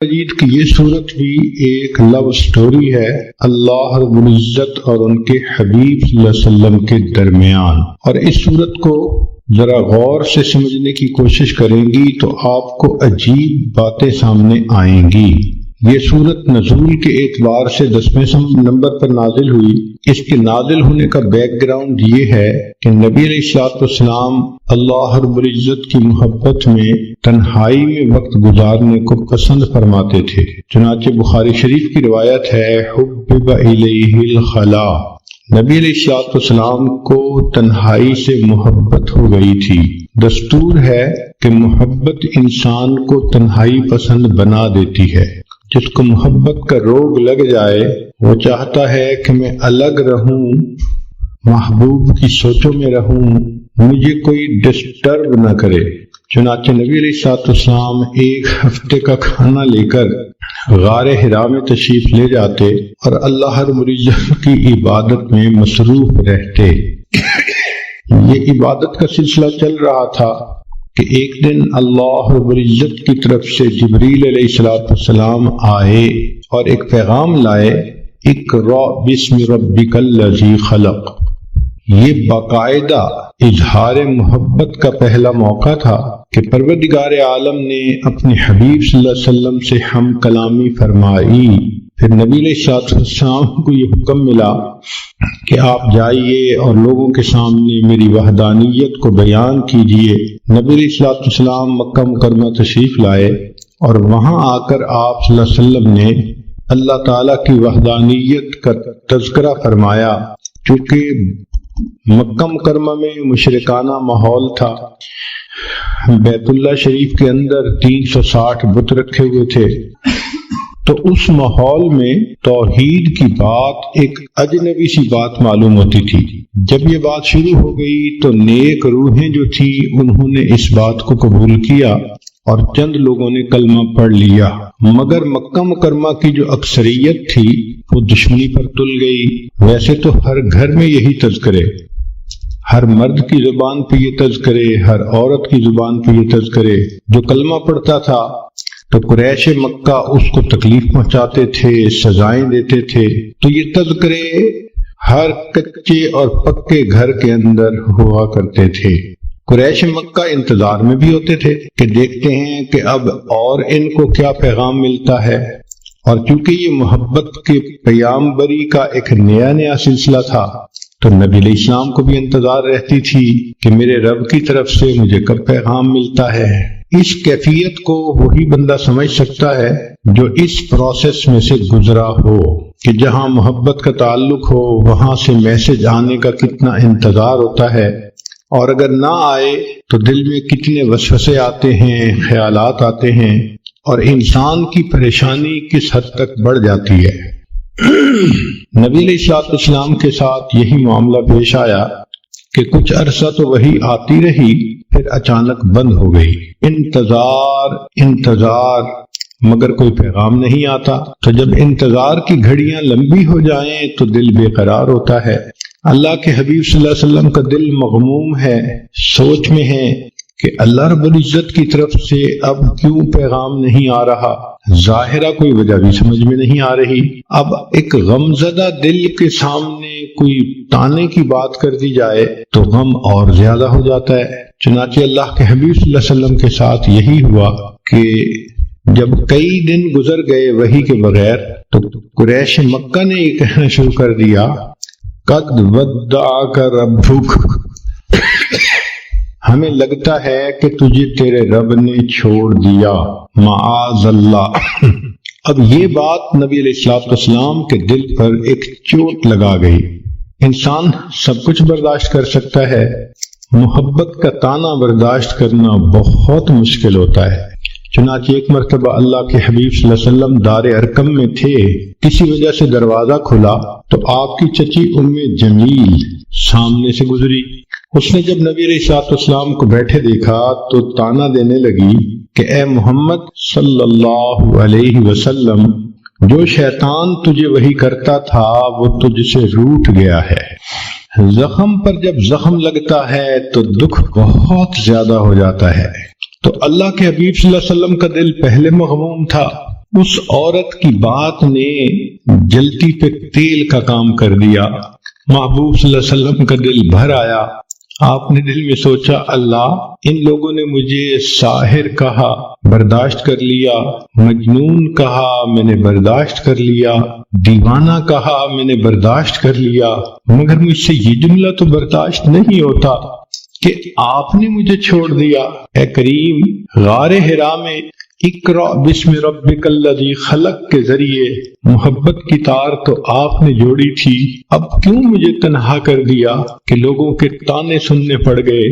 مجید کی یہ صورت بھی ایک لو سٹوری ہے اللہ رب العزت اور ان کے حبیب صلی اللہ علیہ وسلم کے درمیان، اور اس صورت کو ذرا غور سے سمجھنے کی کوشش کریں گی تو آپ کو عجیب باتیں سامنے آئیں گی۔ یہ صورت نزول کے اعتبار سے 10ویں نمبر پر نازل ہوئی۔ اس کے نازل ہونے کا بیک گراؤنڈ یہ ہے کہ نبی علیہ الصلوۃ والسلام اللہ رب العزت کی محبت میں تنہائی میں وقت گزارنے کو پسند فرماتے تھے۔ چنانچہ بخاری شریف کی روایت ہے، حبب الیہ الخلا، نبی علیہ الصلوۃ والسلام کو تنہائی سے محبت ہو گئی تھی۔ دستور ہے کہ محبت انسان کو تنہائی پسند بنا دیتی ہے۔ جس کو محبت کا روگ لگ جائے وہ چاہتا ہے کہ میں الگ رہوں، محبوب کی سوچوں میں رہوں، مجھے کوئی ڈسٹرب نہ کرے۔ چنانچہ نبی علیہ الصلوۃ والسلام ایک ہفتے کا کھانا لے کر غار حرا میں تشریف لے جاتے اور اللہ رب العزت کی عبادت میں مصروف رہتے۔ یہ عبادت کا سلسلہ چل رہا تھا کہ ایک دن اللہ رب العزت کی طرف سے جبریل علیہ الصلوۃ والسلام آئے اور ایک پیغام لائے، اقرأ بسم ربک الذی خلق۔ یہ باقاعدہ اظہار محبت کا پہلا موقع تھا کہ پروردگار عالم نے اپنے حبیب صلی اللہ علیہ وسلم سے ہم کلامی فرمائی۔ پھر نبی علیہ الصلوۃ والسلام کو یہ حکم ملا کہ آپ جائیے اور لوگوں کے سامنے میری وحدانیت کو بیان کیجیے۔ نبی علیہ الصلوۃ والسلام مکہ مکرمہ تشریف لائے اور وہاں آ کر آپ صلی اللہ علیہ وسلم نے اللہ تعالیٰ کی وحدانیت کا تذکرہ فرمایا۔ چونکہ مکہ مکرمہ میں مشرکانہ ماحول تھا، بیت اللہ شریف کے اندر 360 بت رکھے ہوئے تھے، تو اس ماحول میں توحید کی بات ایک اجنبی سی بات معلوم ہوتی تھی۔ جب یہ بات شروع ہو گئی تو نیک روحیں جو تھی انہوں نے اس بات کو قبول کیا اور چند لوگوں نے کلمہ پڑھ لیا، مگر مکہ مکرمہ کی جو اکثریت تھی وہ دشمنی پر تل گئی۔ ویسے تو ہر گھر میں یہی تذکرے، ہر مرد کی زبان پہ یہ تذکرے، ہر عورت کی زبان پہ یہ تذکرے، جو کلمہ پڑھتا تھا تو قریش مکہ اس کو تکلیف پہنچاتے تھے، سزائیں دیتے تھے۔ تو یہ تذکرے ہر کچے اور پکے گھر کے اندر ہوا کرتے تھے۔ قریش مکہ انتظار میں بھی ہوتے تھے کہ دیکھتے ہیں کہ اب اور ان کو کیا پیغام ملتا ہے، اور چونکہ یہ محبت کے پیامبری کا ایک نیا سلسلہ تھا تو نبی علیہ السلام کو بھی انتظار رہتی تھی کہ میرے رب کی طرف سے مجھے کب پیغام ملتا ہے۔ اس کیفیت کو وہی بندہ سمجھ سکتا ہے جو اس پروسیس میں سے گزرا ہو کہ جہاں محبت کا تعلق ہو وہاں سے میسج آنے کا کتنا انتظار ہوتا ہے، اور اگر نہ آئے تو دل میں کتنے وسوسے آتے ہیں، خیالات آتے ہیں، اور انسان کی پریشانی کس حد تک بڑھ جاتی ہے۔ نبی علیہ الصلوۃ والسلام کے ساتھ یہی معاملہ پیش آیا کہ کچھ عرصہ تو وہی آتی رہی، پھر اچانک بند ہو گئی۔ انتظار مگر کوئی پیغام نہیں آتا۔ تو جب انتظار کی گھڑیاں لمبی ہو جائیں تو دل بے قرار ہوتا ہے۔ اللہ کے حبیب صلی اللہ علیہ وسلم کا دل مغموم ہے، سوچ میں ہے کہ اللہ رب العزت کی طرف سے اب کیوں پیغام نہیں آ رہا۔ ظاہرہ کوئی وجہ بھی سمجھ میں نہیں آ رہی۔ اب ایک غمزدہ دل کے سامنے کوئی تانے کی بات کر دی جائے تو غم اور زیادہ ہو جاتا ہے۔ چنانچہ اللہ کے حبیب صلی اللہ علیہ وسلم کے ساتھ یہی ہوا کہ جب کئی دن گزر گئے وحی کے بغیر تو قریش مکہ نے یہ کہنا شروع کر دیا، قد ودعک ربک، ہمیں لگتا ہے کہ تجھے تیرے رب نے چھوڑ دیا، معاذ اللہ۔ اب یہ بات نبی علیہ الصلوۃ والسلام کے دل پر ایک چوٹ لگا گئی۔ انسان سب کچھ برداشت کر سکتا ہے، محبت کا تانا برداشت کرنا بہت مشکل ہوتا ہے۔ چنانچہ ایک مرتبہ اللہ کے حبیب صلی اللہ علیہ وسلم دار ارقم میں تھے، کسی وجہ سے دروازہ کھلا تو آپ کی چچی ام جمیل سامنے سے گزری۔ اس نے جب نبی علیہ الصلوۃ والسلام کو بیٹھے دیکھا تو تانا دینے لگی کہ اے محمد صلی اللہ علیہ وسلم، جو شیطان تجھے وحی کرتا تھا وہ تجھ سے روٹھ گیا ہے۔ زخم پر جب زخم لگتا ہے تو دکھ بہت زیادہ ہو جاتا ہے۔ تو اللہ کے حبیب صلی اللہ علیہ وسلم کا دل پہلے مغموم تھا، اس عورت کی بات نے جلتی پہ تیل کا کام کر دیا۔ محبوب صلی اللہ علیہ وسلم کا دل بھر آیا۔ آپ نے دل میں سوچا، اللہ، ان لوگوں نے مجھے ساحر کہا، برداشت کر لیا، مجنون کہا، میں نے برداشت کر لیا، دیوانہ کہا، میں نے برداشت کر لیا، مگر مجھ سے یہ جملہ تو برداشت نہیں ہوتا کہ آپ نے مجھے چھوڑ دیا۔ اے کریم، غار حرا میں اقرأ بسم ربک الذی خلق کے ذریعے محبت کی تار تو آپ نے جوڑی تھی، اب کیوں مجھے تنہا کر دیا کہ لوگوں کے تانے سننے پڑ گئے؟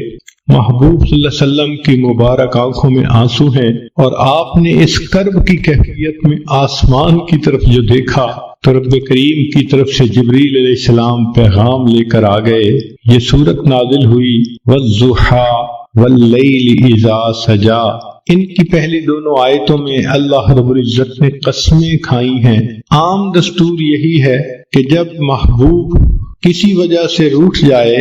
محبوب صلی اللہ علیہ وسلم کی مبارک آنکھوں میں آنسو ہیں، اور آپ نے اس کرب کی کیفیت میں آسمان کی طرف جو دیکھا تو رب کریم کی طرف سے جبریل علیہ السلام پیغام لے کر آ گئے۔ یہ سورت نازل ہوئی والضحی واللیل اذا سجا۔ ان کی پہلی دونوں آیتوں میں اللہ رب العزت نے قسمیں کھائی ہیں۔ عام دستور یہی ہے کہ جب محبوب کسی وجہ سے روٹھ جائے،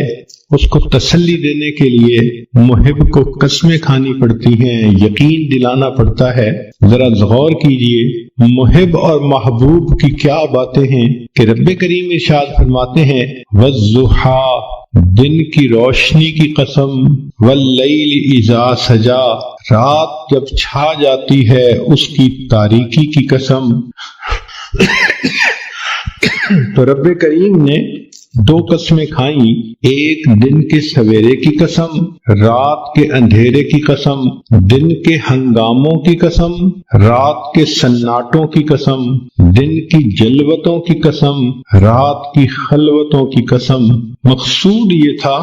اس کو تسلی دینے کے لیے محب کو قسمیں کھانی پڑتی ہیں، یقین دلانا پڑتا ہے۔ ذرا غور کیجئے، محب اور محبوب کی کیا باتیں ہیں کہ رب کریم ارشاد فرماتے ہیں والضحی، دن کی روشنی کی قسم، واللیل اذا سجا، رات جب چھا جاتی ہے اس کی تاریکی کی قسم۔ تو رب کریم نے دو قسمیں کھائیں، ایک دن کے سویرے کی قسم، رات کے اندھیرے کی قسم، دن کے ہنگاموں کی قسم، رات کے سناٹوں کی قسم، دن کی جلوتوں کی قسم، رات کی خلوتوں کی قسم۔ مقصود یہ تھا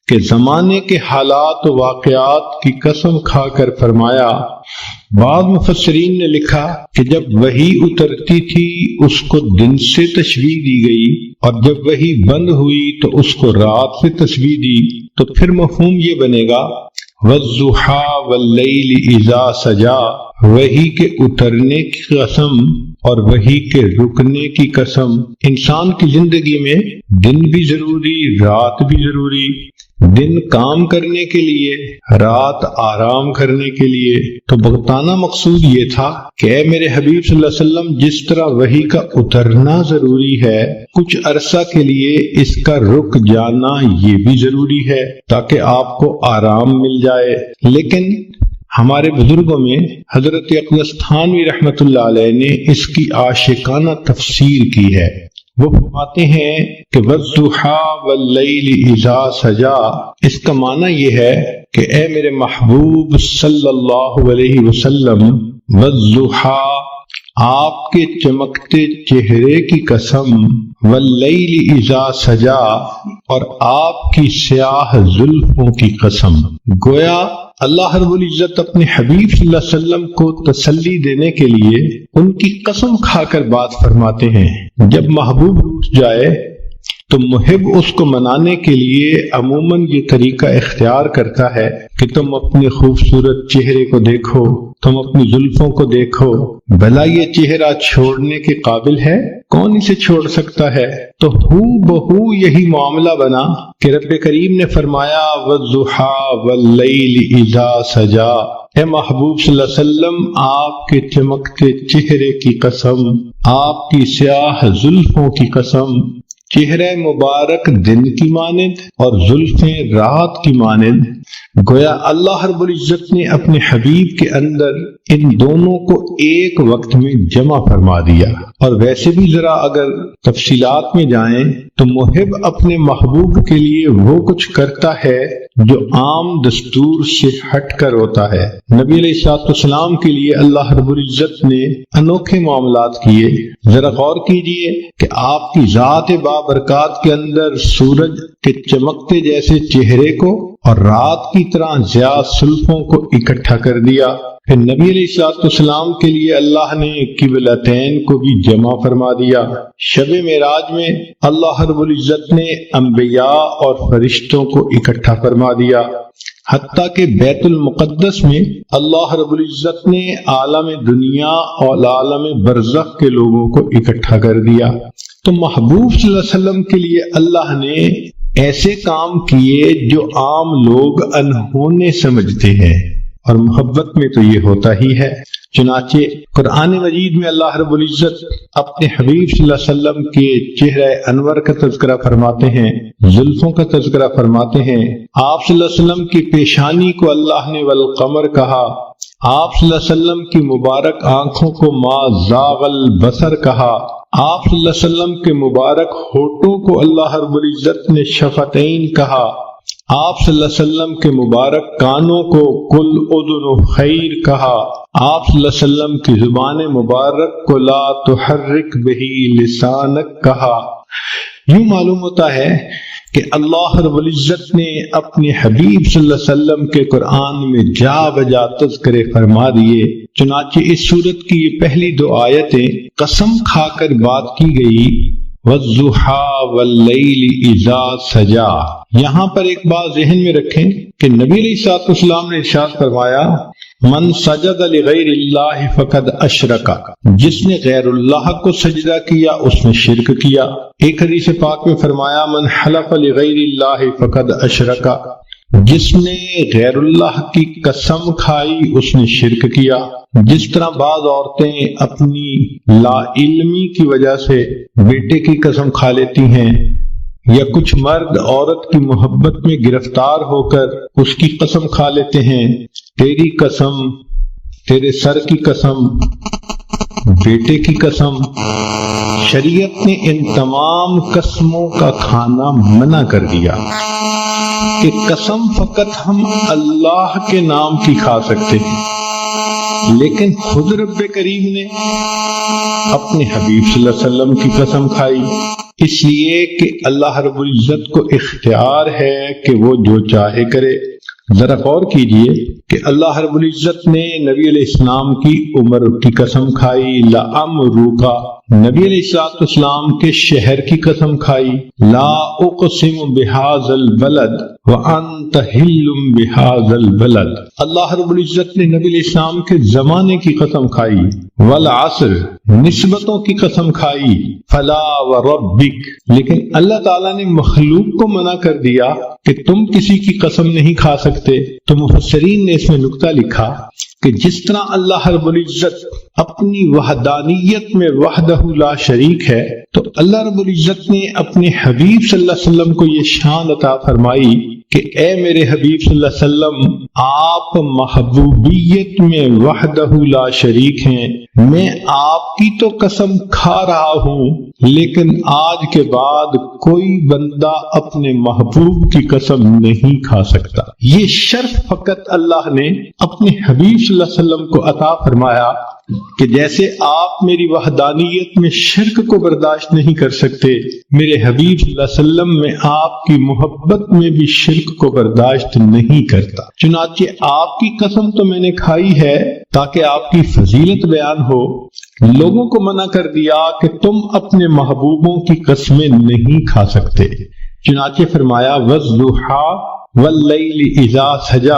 کہ زمانے کے حالات و واقعات کی قسم کھا کر فرمایا۔ بعض مفسرین نے لکھا کہ جب وحی اترتی تھی اس کو دن سے تشبیہ دی گئی، اور جب وحی بند ہوئی تو اس کو رات سے تشبیہ دی، تو پھر مفہوم یہ بنے گا والضحی واللیل اذا سجا، وحی کے اترنے کی قسم اور وحی کے رکنے کی قسم۔ انسان کی زندگی میں دن بھی ضروری، رات بھی ضروری، دن کام کرنے کے لیے، رات آرام کرنے کے لیے۔ تو بغتانہ مقصود یہ تھا کہ اے میرے حبیب صلی اللہ علیہ وسلم، جس طرح وحی کا اترنا ضروری ہے، کچھ عرصہ کے لیے اس کا رک جانا یہ بھی ضروری ہے تاکہ آپ کو آرام مل جائے۔ لیکن ہمارے بزرگوں میں حضرت اقدس تھانوی رحمۃ اللہ علیہ نے اس کی عاشقانہ تفسیر کی ہے۔ وہ فرماتے ہیں کہ والضحی واللیل اذا سجا، اس کا معنی یہ ہے کہ اے میرے محبوب صلی اللہ علیہ وسلم، والضحی، آپ کے چمکتے چہرے کی قسم، واللیل اذا سجا، اور آپ کی سیاہ زلفوں کی قسم۔ گویا اللہ رب العزت اپنے حبیب صلی اللہ علیہ وسلم کو تسلی دینے کے لیے ان کی قسم کھا کر بات فرماتے ہیں۔ جب محبوب روٹھ جائے تو محب اس کو منانے کے لیے عموماً یہ طریقہ اختیار کرتا ہے کہ تم اپنے خوبصورت چہرے کو دیکھو، تم اپنی زلفوں کو دیکھو، بھلا یہ چہرہ چھوڑنے کے قابل ہے؟ کون اسے چھوڑ سکتا ہے؟ تو ہو بہو یہی معاملہ بنا کہ رب کریم نے فرمایا والضحی واللیل اذا سجا۔ اے محبوب صلی اللہ علیہ وسلم، آپ کے چمکتے چہرے کی قسم، آپ کی سیاہ زلفوں کی قسم۔ چہرہ مبارک دن کی مانند اور زلفیں رات کی مانند۔ گویا اللہ رب العزت نے اپنے حبیب کے اندر ان دونوں کو ایک وقت میں جمع فرما دیا۔ اور ویسے بھی ذرا اگر تفصیلات میں جائیں تو محب اپنے محبوب کے لیے وہ کچھ کرتا ہے جو عام دستور سے ہٹ کر ہوتا ہے۔ نبی علیہ الصلوۃ والسلام کے لیے اللہ رب العزت نے انوکھے معاملات کیے۔ ذرا غور کیجئے کہ آپ کی ذات بابرکات کے اندر سورج کے چمکتے جیسے چہرے کو اور رات کی طرح ضیاء زلفوں کو اکٹھا کر دیا۔ پھر نبی علیہ الصلوۃ والسلام کے لیے اللہ نے قبلتین کو بھی جمع فرما دیا۔ شب معراج میں اللہ رب العزت نے انبیاء اور فرشتوں کو اکٹھا فرما دیا، حتیٰ کہ بیت المقدس میں اللہ رب العزت نے عالم دنیا اور عالم برزخ کے لوگوں کو اکٹھا کر دیا۔ تو محبوب صلی اللہ علیہ وسلم کے لیے اللہ نے ایسے کام کیے جو عام لوگ انہونے سمجھتے ہیں، اور محبت میں تو یہ ہوتا ہی ہے۔ چنانچہ قرآن مجید میں اللہ رب العزت اپنے حبیب صلی اللہ علیہ وسلم کے چہرہ انور کا تذکرہ فرماتے ہیں، زلفوں کا تذکرہ فرماتے ہیں۔ آپ صلی اللہ علیہ وسلم کی پیشانی کو اللہ نے والقمر کہا، آپ صلی اللہ علیہ وسلم کی مبارک آنکھوں کو ما زاغ البصر کہا، آپ صلی اللہ علیہ وسلم کے مبارک ہونٹوں کو اللہ رب العزت نے شفتین کہا، آپ صلی اللہ علیہ وسلم کے مبارک کانوں کو کل اذن خیر کہا، آپ صلی اللہ علیہ وسلم کی زبان مبارک کو لا تحرک بہی لسانک کہا۔ یوں معلوم ہوتا ہے کہ اللہ رب العزت نے اپنے حبیب صلی اللہ علیہ وسلم کے قرآن میں جا بجا تذکرے فرما دیے۔ چنانچہ اس سورت کی یہ پہلی 2 آیتیں قسم کھا کر بات کی گئی، وَالضُّحَىٰ وَاللَّيْلِ إِذَا سَجَىٰ۔ یہاں پر ایک بات ذہن میں رکھیں کہ نبی علیہ الصلوۃ والسلام نے ارشاد فرمایا، من سجد لغیر اللہ فقد اشرک، جس نے غیر اللہ کو سجدہ کیا اس نے شرک کیا۔ ایک حدیث پاک میں فرمایا، من حلف لغیر اللہ فقد اشرک، جس نے غیر اللہ کی قسم کھائی اس نے شرک کیا۔ جس طرح بعض عورتیں اپنی لا علمی کی وجہ سے بیٹے کی قسم کھا لیتی ہیں، یا کچھ مرد عورت کی محبت میں گرفتار ہو کر اس کی قسم کھا لیتے ہیں، تیری قسم، تیرے سر کی قسم، بیٹے کی قسم۔ شریعت نے ان تمام قسموں کا کھانا منع کر دیا کہ قسم فقط ہم اللہ کے نام کی کھا سکتے ہیں، لیکن خود رب کریم نے اپنے حبیب صلی اللہ علیہ وسلم کی قسم کھائی، اس لیے کہ اللہ رب العزت کو اختیار ہے کہ وہ جو چاہے کرے۔ ذرا غور کیجئے کہ اللہ رب العزت نے نبی علیہ السلام کی عمر کی قسم کھائی، لَعَمْرُكَ، نبی علیہ السلام کے شہر کی قسم کھائی، لا اقسم بهذا البلد وانت حل بهذا البلد، اللہ رب العزت نے نبی علیہ السلام کے زمانے کی قسم کھائی، والعصر، نسبتوں کی قسم کھائی، فلا وربک، لیکن اللہ تعالیٰ نے مخلوق کو منع کر دیا کہ تم کسی کی قسم نہیں کھا سکتے۔ تو مفسرین نے اس میں نکتہ لکھا کہ جس طرح اللہ رب العزت اپنی وحدانیت میں وحدہ لا شریک ہے، تو اللہ رب العزت نے اپنے حبیب صلی اللہ علیہ وسلم کو یہ شان عطا فرمائی کہ اے میرے حبیب صلی اللہ علیہ وسلم، آپ محبوبیت میں وحدہ لا شریک ہیں، میں آپ کی تو قسم کھا رہا ہوں، لیکن آج کے بعد کوئی بندہ اپنے محبوب کی قسم نہیں کھا سکتا۔ یہ شرف فقط اللہ نے اپنے حبیب صلی اللہ علیہ وسلم کو عطا فرمایا کہ جیسے آپ میری وحدانیت میں شرک کو برداشت نہیں کر سکتے، میرے حبیب صلی اللہ علیہ وسلم میں آپ کی محبت میں بھی شرک کو برداشت نہیں کرتا۔ چنانچہ آپ کی قسم تو میں نے کھائی ہے تاکہ آپ کی فضیلت بیان ہو، لوگوں کو منع کر دیا کہ تم اپنے محبوبوں کی قسمیں نہیں کھا سکتے۔ چنانچہ فرمایا، وَالضُّحَىٰ واللیل اذا سجا،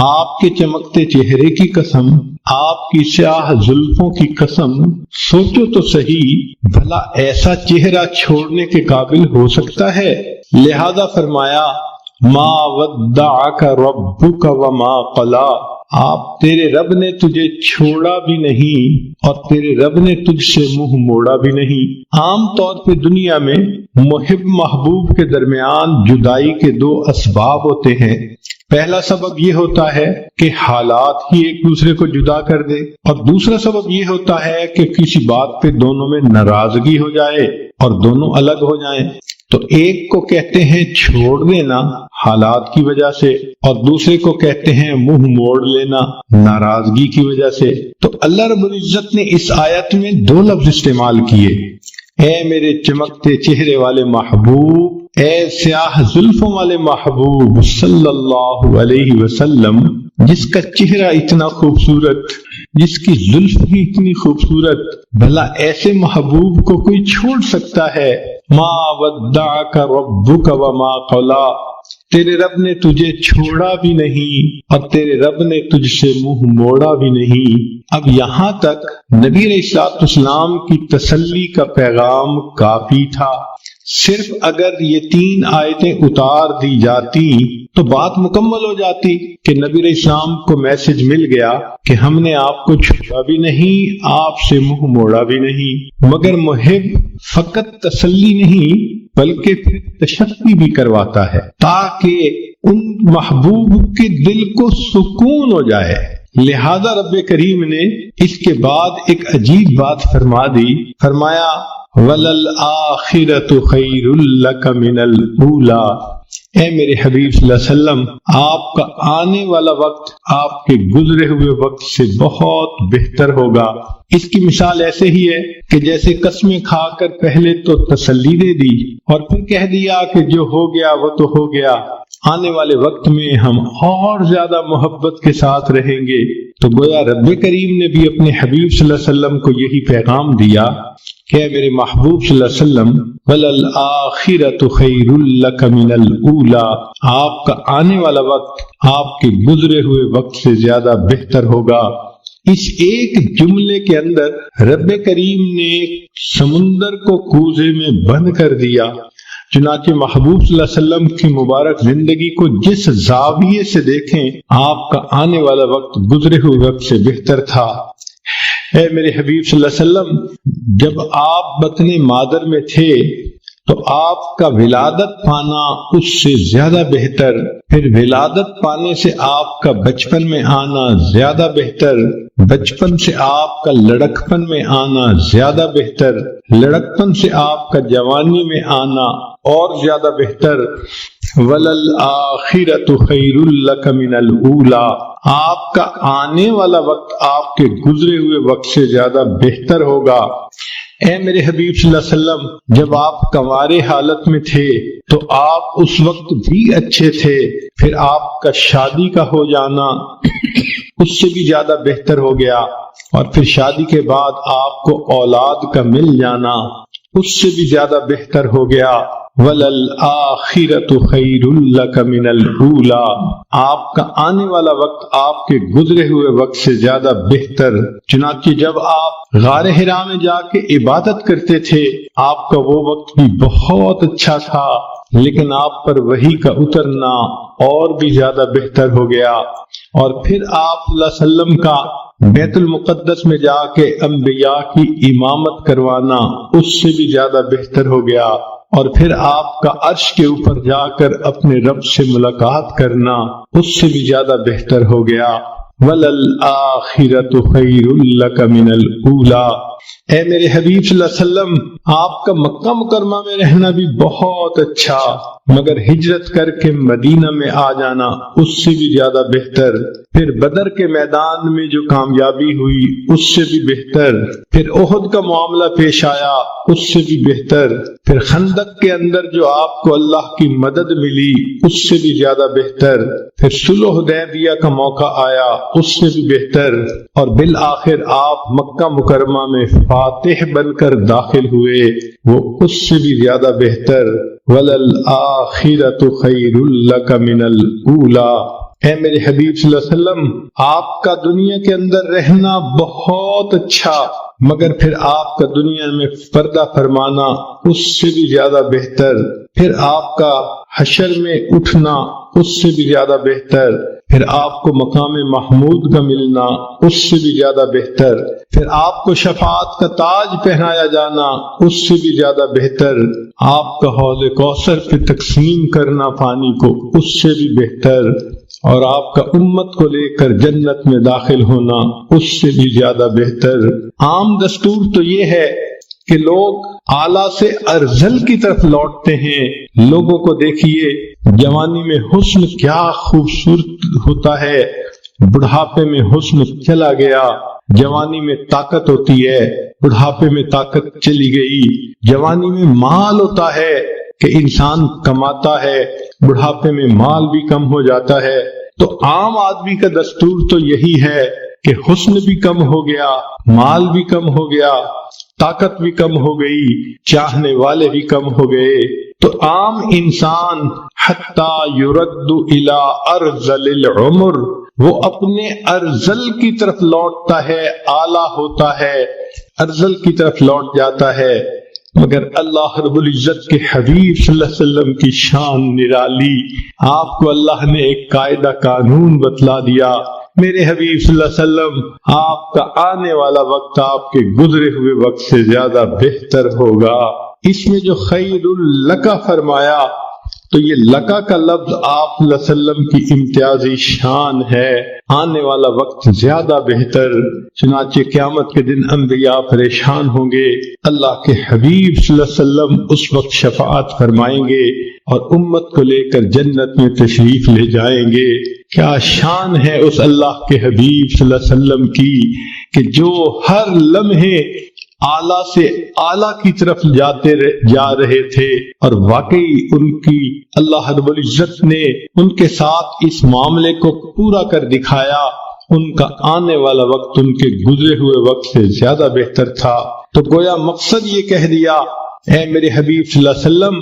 آپ کے چمکتے چہرے کی قسم، آپ کی سیاہ زلفوں کی قسم۔ سوچو تو صحیح، بھلا ایسا چہرہ چھوڑنے کے قابل ہو سکتا ہے؟ لہذا فرمایا، ما ودعک ربک وما قلا، آپ تیرے رب نے تجھے چھوڑا بھی نہیں اور تیرے رب نے تجھ سے منہ موڑا بھی نہیں۔ عام طور پہ دنیا میں محب محبوب کے درمیان جدائی کے 2 اسباب ہوتے ہیں۔ پہلا سبب یہ ہوتا ہے کہ حالات ہی ایک دوسرے کو جدا کر دے، اور دوسرا سبب یہ ہوتا ہے کہ کسی بات پہ دونوں میں ناراضگی ہو جائے اور دونوں الگ ہو جائیں۔ تو ایک کو کہتے ہیں چھوڑ دینا حالات کی وجہ سے، اور دوسرے کو کہتے ہیں منہ موڑ لینا ناراضگی کی وجہ سے۔ تو اللہ رب العزت نے اس آیت میں 2 لفظ استعمال کیے، اے میرے چمکتے چہرے والے محبوب، اے سیاہ زلفوں والے محبوب صلی اللہ علیہ وسلم، جس کا چہرہ اتنا خوبصورت، جس کی زلف ہی اتنی خوبصورت، بھلا ایسے محبوب کو کوئی چھوڑ سکتا ہے؟ ما ودعک ربک وما قلا، تیرے رب نے تجھے چھوڑا بھی نہیں اور تیرے رب نے تجھ سے منہ موڑا بھی نہیں۔ اب یہاں تک نبی علیہ السلام کی تسلی کا پیغام کافی تھا، صرف اگر یہ 3 آیتیں اتار دی جاتی تو بات مکمل ہو جاتی کہ نبی علیہ السلام کو میسج مل گیا کہ ہم نے آپ کو چھوڑا بھی نہیں، آپ سے منہ موڑا بھی نہیں، مگر محب فقط تسلی نہیں بلکہ پھر تشفی بھی کرواتا ہے تاکہ ان محبوب کے دل کو سکون ہو جائے۔ لہذا رب کریم نے اس کے بعد ایک عجیب بات فرما دی، فرمایا وَلَلْآخِرَةُ خَيْرٌ لَكَ مِنَ الْأُولَى۔ اے میرے حبیب صلی اللہ علیہ وسلم، آپ کا آنے والا وقت آپ کے گزرے ہوئے وقت سے بہت بہتر ہوگا۔ اس کی مثال ایسے ہی ہے کہ جیسے قسمیں کھا کر پہلے تو تسلی دے دی اور پھر کہہ دیا کہ جو ہو گیا وہ تو ہو گیا، آنے والے وقت میں ہم اور زیادہ محبت کے ساتھ رہیں گے۔ تو گویا رب کریم نے بھی اپنے حبیب صلی اللہ علیہ وسلم کو یہی پیغام دیا کہ اے میرے محبوب صلی اللہ علیہ وسلم وَلَلْآخِرَةُ خَيْرٌ لَكَ مِنَ الْأُولَى، آپ کا آنے والا وقت آپ کے گزرے ہوئے وقت سے زیادہ بہتر ہوگا۔ اس ایک جملے کے اندر رب کریم نے سمندر کو کوزے میں بند کر دیا۔ چنانچہ محبوب صلی اللہ علیہ وسلم کی مبارک زندگی کو جس زاویے سے دیکھیں آپ کا آنے والا وقت گزرے ہوئے وقت سے بہتر تھا۔ اے میرے حبیب صلی اللہ علیہ وسلم، جب آپ بطن مادر میں تھے تو آپ کا ولادت پانا اس سے زیادہ بہتر، پھر ولادت پانے سے آپ کا بچپن میں آنا زیادہ بہتر، بچپن سے آپ کا لڑکپن میں آنا زیادہ بہتر، لڑکپن سے آپ کا جوانی میں آنا اور زیادہ بہتر۔ وَلَلْآخِرَةُ خَيْرٌ لَكَ مِنَ الْأُولَى، آپ کا آنے والا وقت آپ کے گزرے ہوئے وقت سے زیادہ بہتر ہوگا۔ اے میرے حبیب صلی اللہ علیہ وسلم، جب آپ کنوارے حالت میں تھے تو آپ اس وقت بھی اچھے تھے، پھر آپ کا شادی کا ہو جانا اس سے بھی زیادہ بہتر ہو گیا، اور پھر شادی کے بعد آپ کو اولاد کا مل جانا اس سے بھی زیادہ بہتر ہو گیا۔ وَلَلْآخِرَةُ خَيْرٌ لَكَ مِنَ الْأُولَى، آپ کا آنے والا وقت آپ کے گزرے ہوئے وقت سے زیادہ بہتر۔ چنانچہ جب آپ غار حرا میں جا کے عبادت کرتے تھے آپ کا وہ وقت بھی بہت اچھا تھا، لیکن آپ پر وحی کا اترنا اور بھی زیادہ بہتر ہو گیا، اور پھر آپ صلی اللہ علیہ وسلم کا بیت المقدس میں جا کے انبیاء کی امامت کروانا اس سے بھی زیادہ بہتر ہو گیا، اور پھر آپ کا عرش کے اوپر جا کر اپنے رب سے ملاقات کرنا اس سے بھی زیادہ بہتر ہو گیا۔ وَلَلْآخِرَةُ خَيْرٌ لَكَ مِنَ الْأُولَى، اے میرے حبیب صلی اللہ علیہ وسلم، آپ کا مکہ مکرمہ میں رہنا بھی بہت اچھا، مگر ہجرت کر کے مدینہ میں آ جانا اس سے بھی زیادہ بہتر، پھر بدر کے میدان میں جو کامیابی ہوئی اس سے بھی بہتر، پھر احد کا معاملہ پیش آیا اس سے بھی بہتر، پھر خندق کے اندر جو آپ کو اللہ کی مدد ملی اس سے بھی زیادہ بہتر، پھر صلح حدیبیہ کا موقع آیا اس سے بھی بہتر، اور بالآخر آپ مکہ مکرمہ میں فاتح بن کر داخل ہوئے وہ اس سے بھی زیادہ بہتر۔ وَلَلْآخِرَةُ خَيْرٌ لَكَ مِنَ الْأُولَى، اے میرے حبیب صلی اللہ علیہ وسلم، آپ کا دنیا کے اندر رہنا بہت اچھا، مگر پھر آپ کا دنیا میں پردہ فرمانا اس سے بھی زیادہ بہتر، پھر آپ کا حشر میں اٹھنا اس سے بھی زیادہ بہتر، پھر آپ کو مقام محمود کا ملنا اس سے بھی زیادہ بہتر، پھر آپ کو شفاعت کا تاج پہنایا جانا اس سے بھی زیادہ بہتر، آپ کا حوض کوثر پہ تقسیم کرنا پانی کو اس سے بھی بہتر، اور آپ کا امت کو لے کر جنت میں داخل ہونا اس سے بھی زیادہ بہتر۔ عام دستور تو یہ ہے کہ لوگ اعلیٰ سے ارذل کی طرف لوٹتے ہیں۔ لوگوں کو دیکھیے، جوانی میں حسن کیا خوبصورت ہوتا ہے، بڑھاپے میں حسن چلا گیا، جوانی میں طاقت ہوتی ہے، بڑھاپے میں طاقت چلی گئی، جوانی میں مال ہوتا ہے کہ انسان کماتا ہے، بڑھاپے میں مال بھی کم ہو جاتا ہے۔ تو عام آدمی کا دستور تو یہی ہے کہ حسن بھی کم ہو گیا، مال بھی کم ہو گیا، طاقت بھی کم ہو گئی، چاہنے والے بھی کم ہو گئے، تو عام انسان حتی یرد الی ارذل العمر، وہ اپنے ارذل کی طرف لوٹتا ہے، اعلیٰ ہوتا ہے، ارذل کی طرف لوٹ جاتا ہے۔ مگر اللہ رب العزت کے حبیب صلی اللہ علیہ وسلم کی شان نرالی، آپ کو اللہ نے ایک قاعدہ قانون بتلا دیا، میرے حبیب صلی اللہ علیہ وسلم آپ کا آنے والا وقت آپ کے گزرے ہوئے وقت سے زیادہ بہتر ہوگا۔ اس میں جو خیر لکا فرمایا تو یہ لکا کا لفظ آپ صلی اللہ علیہ وسلم کی امتیازی شان ہے، آنے والا وقت زیادہ بہتر۔ چنانچہ قیامت کے دن انبیاء پریشان ہوں گے، اللہ کے حبیب صلی اللہ علیہ وسلم اس وقت شفاعت فرمائیں گے اور امت کو لے کر جنت میں تشریف لے جائیں گے۔ کیا شان ہے اس اللہ کے حبیب صلی اللہ علیہ وسلم کی کہ جو ہر لمحے اعلیٰ سے اعلیٰ کی طرف جا رہے تھے، اور واقعی ان کی اللہ رب العزت نے ان کے ساتھ اس معاملے کو پورا کر دکھایا، ان کا آنے والا وقت ان کے گزرے ہوئے وقت سے زیادہ بہتر تھا۔ تو گویا مقصد یہ کہہ دیا، اے میرے حبیب صلی اللہ علیہ وسلم،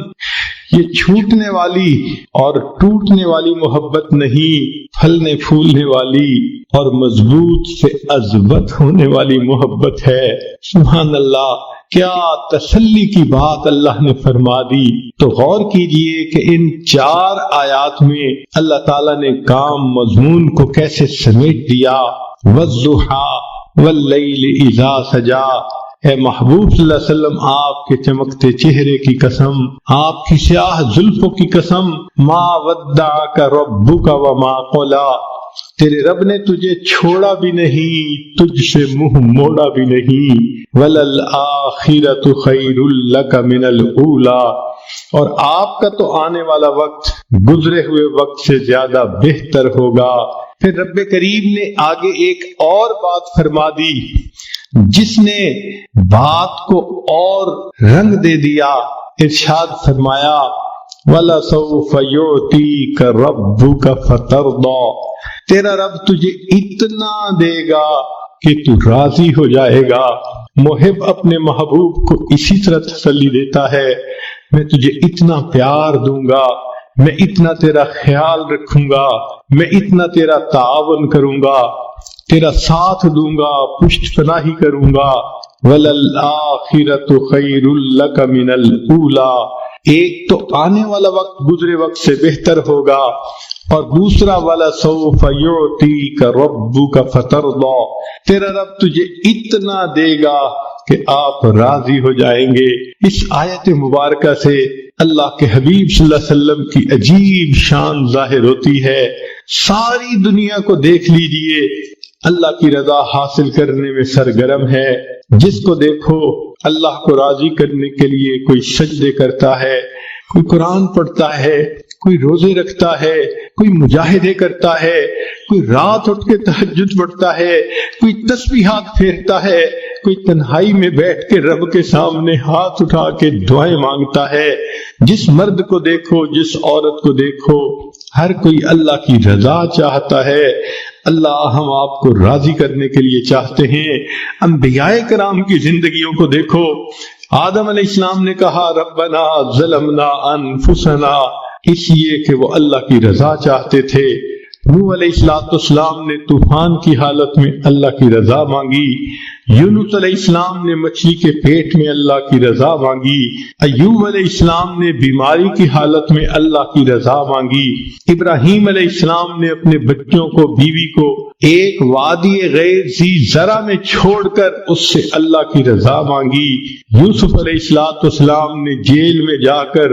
یہ چھوٹنے والی اور ٹوٹنے والی محبت نہیں، پھلنے پھولنے والی اور مضبوط سے اضبط ہونے والی محبت ہے۔ سبحان اللہ، کیا تسلی کی بات اللہ نے فرما دی۔ تو غور کیجئے کہ ان 4 آیات میں اللہ تعالیٰ نے کام مضمون کو کیسے سمیٹ دیا۔ وَالضُّحَىٰ وَاللَّيْلِ إِذَا سَجَىٰ، اے محبوب صلی اللہ علیہ وسلم، آپ کے چمکتے چہرے کی قسم، آپ کی سیاہ زلفوں کی قسم، ما ودعک ربک وما قلا، تیرے رب نے تجھے چھوڑا بھی نہیں، تجھ سے منہ موڑا بھی نہیں۔ وللآخرۃ خیر لک من الاولی، اور آپ کا تو آنے والا وقت گزرے ہوئے وقت سے زیادہ بہتر ہوگا۔ پھر رب کریم نے آگے ایک اور بات فرما دی جس نے بات کو اور رنگ دے دیا۔ ارشاد فرمایا، وَلَسَوْفَ يُعْطِيكَ رَبُّكَ فَتَرْضَىٰ، تیرا رب تجھے اتنا دے گا کہ تو راضی ہو جائے گا۔ محب اپنے محبوب کو اسی طرح تسلی دیتا ہے، میں تجھے اتنا پیار دوں گا، میں اتنا تیرا خیال رکھوں گا، میں اتنا تیرا تعاون کروں گا، تیرا ساتھ دوں گا، پشت پناہی کروں گا۔ وَلَلْآخِرَةُ خَيْرٌ لَكَ مِنَ الْأُولَىٰ، ایک تو آنے والا وقت گزرے وقت سے بہتر ہوگا، اور دوسرا وَلَسَوْفَ يُعْطِيكَ رَبُّكَ فَتَرْضَىٰ، تیرا رب تجھے اتنا دے گا کہ آپ راضی ہو جائیں گے۔ اس آیت مبارکہ سے اللہ کے حبیب صلی اللہ علیہ وسلم کی عجیب شان ظاہر ہوتی ہے۔ ساری دنیا کو دیکھ لیجئے، اللہ کی رضا حاصل کرنے میں سرگرم ہے۔ جس کو دیکھو اللہ کو راضی کرنے کے لیے کوئی سجدے کرتا ہے، کوئی قرآن پڑھتا ہے، کوئی روزے رکھتا ہے، کوئی مجاہدے کرتا ہے، کوئی رات اٹھ کے تہجد پڑھتا ہے، کوئی تسبیحات پھیرتا ہے، کوئی تنہائی میں بیٹھ کے رب کے سامنے ہاتھ اٹھا کے دعائیں مانگتا ہے۔ جس مرد کو دیکھو، جس عورت کو دیکھو، ہر کوئی اللہ کی رضا چاہتا ہے۔ اللہ ہم آپ کو راضی کرنے کے لیے چاہتے ہیں۔ انبیاء کرام کی زندگیوں کو دیکھو، آدم علیہ السلام نے کہا ربنا ظلمنا انفسنا، اس لیے کہ وہ اللہ کی رضا چاہتے تھے۔ نوح علیہ السلام نے طوفان کی حالت میں اللہ کی رضا مانگی، یونس علیہ السلام نے مچھلی کے پیٹ میں اللہ کی رضا مانگی، ایوب علیہ السلام نے بیماری کی حالت میں اللہ کی رضا مانگی، ابراہیم علیہ السلام نے اپنے بچوں کو، بیوی کو ایک وادی غیر ذی زرع میں چھوڑ کر اس سے اللہ کی رضا مانگی، یوسف علیہ السلام نے جیل میں جا کر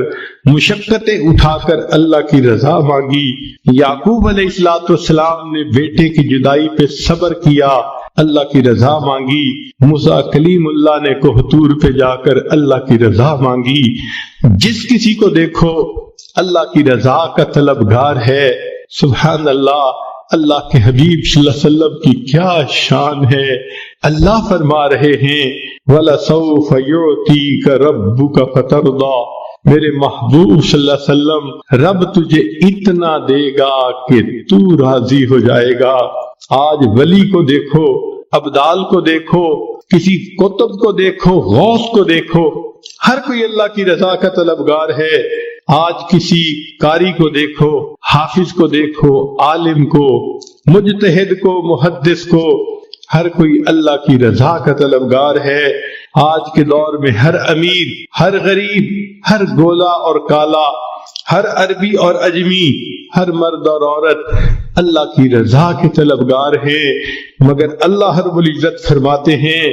مشقتیں اٹھا کر اللہ کی رضا مانگی، یعقوب علیہ السلام نے بیٹے کی جدائی پہ صبر کیا، اللہ کی رضا مانگی، موسیٰ کلیم اللہ نے کوہ پہ جا کر اللہ کی رضا مانگی۔ جس کسی کو دیکھو اللہ کی رضا کا طلبگار ہے۔ سبحان اللہ، اللہ کے حبیب صلی اللہ علیہ وسلم کی کیا شان ہے۔ اللہ فرما رہے ہیں وَلَسَوْفَ يُعْطِيكَ رَبُّكَ فَتَرْضَىٰ، میرے محبوب صلی اللہ علیہ وسلم، رب تجھے اتنا دے گا کہ تو راضی ہو جائے گا۔ آج ولی کو دیکھو، ابدال کو دیکھو، کسی قطب کو دیکھو، غوث کو دیکھو، ہر کوئی اللہ کی رضا کا طلبگار ہے۔ آج کسی قاری کو دیکھو، حافظ کو دیکھو، عالم کو، مجتہد کو، محدث کو، ہر کوئی اللہ کی رضا کا طلبگار ہے۔ آج کے دور میں ہر امیر، ہر غریب، ہر گولا اور کالا، ہر عربی اور اجمی، ہر مرد اور عورت اللہ کی رضا کے طلبگار ہے، مگر اللہ رب العزت فرماتے ہیں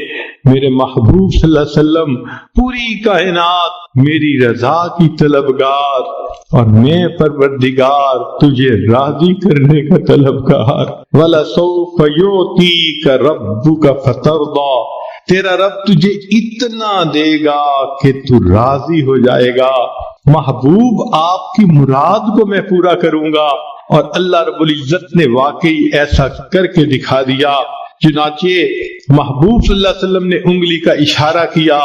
میرے محبوب صلی اللہ علیہ وسلم پوری کائنات میری رضا کی طلبگار، اور میں پروردگار تجھے راضی کرنے کا طلبگار۔ وَلَسَوْفَ يُعْطِيكَ رَبُّكَ فَتَرْضَىٰ، تیرا رب تجھے اتنا دے گا کہ تو راضی ہو جائے گا۔ محبوب آپ کی مراد کو میں پورا کروں گا، اور اللہ رب العزت نے واقعی ایسا کر کے دکھا دیا۔ چنانچہ محبوب صلی اللہ علیہ وسلم نے انگلی کا اشارہ کیا،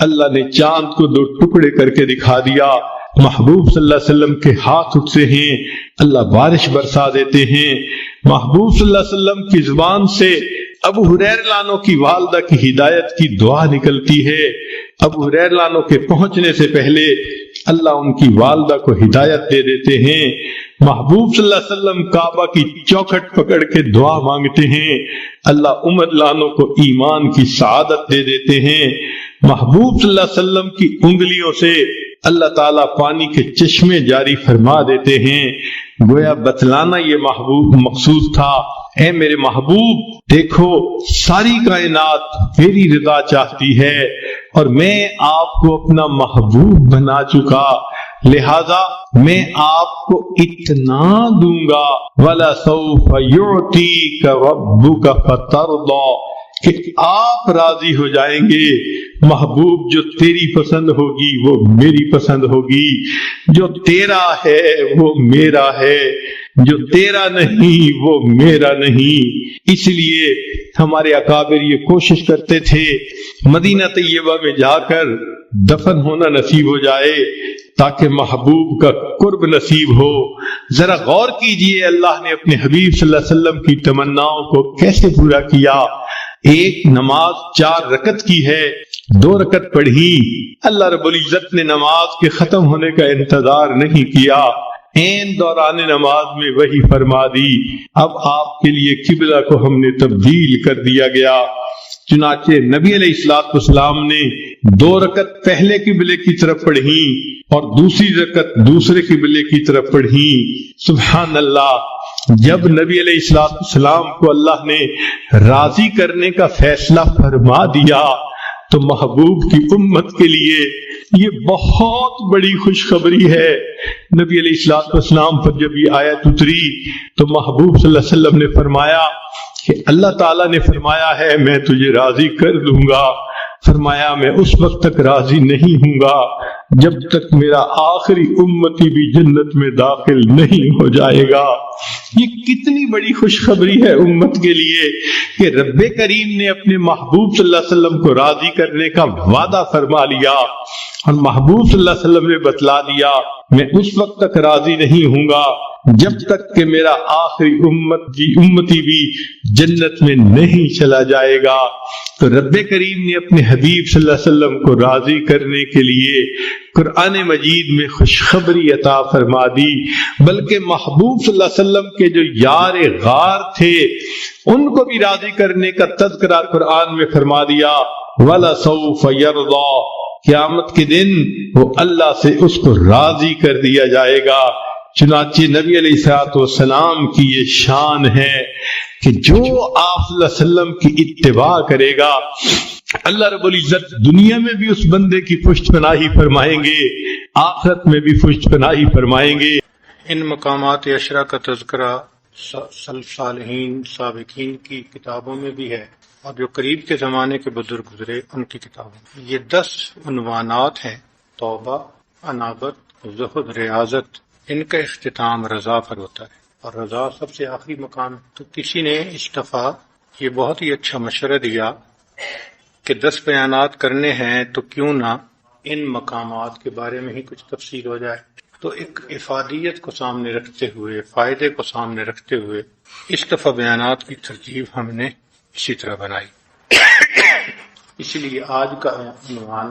اللہ نے چاند کو 2 ٹکڑے کر کے دکھا دیا۔ محبوب صلی اللہ علیہ وسلم کے ہاتھ اٹھتے ہیں، اللہ بارش برسا دیتے ہیں۔ محبوب صلی اللہ علیہ وسلم کی زبان سے ابو ہریرہ لانو کی والدہ کی ہدایت کی دعا نکلتی ہے۔ ابو ہریرہ لانو کے پہنچنے سے پہلے اللہ ان کی والدہ کو ہدایت دے دیتے ہیں۔ محبوب صلی اللہ علیہ وسلم کعبہ کی چوکھٹ پکڑ کے دعا مانگتے ہیں، اللہ عمر لانو کو ایمان کی سعادت دے دیتے ہیں۔ محبوب صلی اللہ علیہ وسلم کی انگلیوں سے اللہ تعالیٰ پانی کے چشمے جاری فرما دیتے ہیں۔ گویا بتلانا یہ محبوب مقصود تھا، اے میرے محبوب دیکھو ساری کائنات میری رضا چاہتی ہے، اور میں آپ کو اپنا محبوب بنا چکا، لہذا میں آپ کو اتنا دوں گا۔ وَلَسَوْفَ يُعْطِيكَ رَبُّكَ فَتَرْضَىٰ، کہ آپ راضی ہو جائیں گے۔ محبوب جو تیری پسند ہوگی وہ میری پسند ہوگی، جو تیرا ہے وہ میرا ہے، جو تیرا نہیں وہ میرا نہیں۔ اس لیے ہمارے اکابر یہ کوشش کرتے تھے مدینہ طیبہ میں جا کر دفن ہونا نصیب ہو جائے تاکہ محبوب کا قرب نصیب ہو۔ ذرا غور کیجئے اللہ نے اپنے حبیب صلی اللہ علیہ وسلم کی تمناؤں کو کیسے پورا کیا۔ ایک نماز 4 رکعت کی ہے، 2 رکعت پڑھی، اللہ رب العزت نے نماز کے ختم ہونے کا انتظار نہیں کیا، عین دوران نماز میں وحی فرما دی، اب آپ کے لیے قبلہ کو ہم نے تبدیل کر دیا گیا۔ چنانچہ نبی علیہ الصلوۃ والسلام نے 2 رکعت پہلے قبلے کی طرف پڑھی اور دوسری رکعت دوسرے قبلے کی طرف پڑھی۔ سبحان اللہ، جب نبی علیہ الصلوۃ والسلام کو اللہ نے راضی کرنے کا فیصلہ فرما دیا تو محبوب کی امت کے لیے یہ بہت بڑی خوشخبری ہے۔ نبی علیہ الصلوۃ والسلام پر جب یہ آیت اتری تو محبوب صلی اللہ علیہ وسلم نے فرمایا کہ اللہ تعالیٰ نے فرمایا ہے میں تجھے راضی کر دوں گا۔ فرمایا میں اس وقت تک راضی نہیں ہوں گا جب تک میرا آخری امتی بھی جنت میں داخل نہیں ہو جائے گا۔ یہ کتنی بڑی خوشخبری ہے امت کے لیے کہ رب کریم نے اپنے محبوب صلی اللہ علیہ وسلم کو راضی کرنے کا وعدہ فرما لیا، اور محبوب صلی اللہ علیہ وسلم نے بتلا دیا میں اس وقت تک راضی نہیں ہوں گا جب تک کہ میرا آخری امتی بھی جنت میں نہیں چلا جائے گا۔ تو رب کریم نے اپنے حبیب صلی اللہ علیہ وسلم کو راضی کرنے کے لیے قرآن مجید میں خوشخبری عطا فرما دی، بلکہ محبوب صلی اللہ علیہ وسلم کے جو یار غار تھے ان کو بھی راضی کرنے کا تذکرہ قرآن میں فرما دیا۔ وَلَسَوْفَ يَرْضَىٰ، قیامت کے دن وہ اللہ سے اس کو راضی کر دیا جائے گا۔ چنانچہ نبی علیہ الصلوۃ والسلام کی یہ شان ہے کہ جو آپ صلی اللہ علیہ وسلم کی اتباع کرے گا اللہ رب العزت دنیا میں بھی اس بندے کی پشت پناہی فرمائیں گے، آخرت میں بھی پشت پناہی فرمائیں گے۔ ان مقامات عشرہ کا تذکرہ سلف صالحین سابقین کی کتابوں میں بھی ہے، اور جو قریب کے زمانے کے بزرگ گزرے ان کی کتابوں میں۔ یہ 10 عنوانات ہیں، توبہ، انابت، زہد، ریاضت، ان کا اختتام رضا پر ہوتا ہے، اور رضا سب سے آخری مقام ہے۔ تو کسی نے اس دفعہ یہ بہت ہی اچھا مشورہ دیا کہ 10 بیانات کرنے ہیں تو کیوں نہ ان مقامات کے بارے میں ہی کچھ تفصیل ہو جائے۔ تو ایک افادیت کو سامنے رکھتے ہوئے، فائدے کو سامنے رکھتے ہوئے اس دفعہ بیانات کی ترتیب ہم نے اسی طرح بنائی۔ اسی لیے آج کا عنوان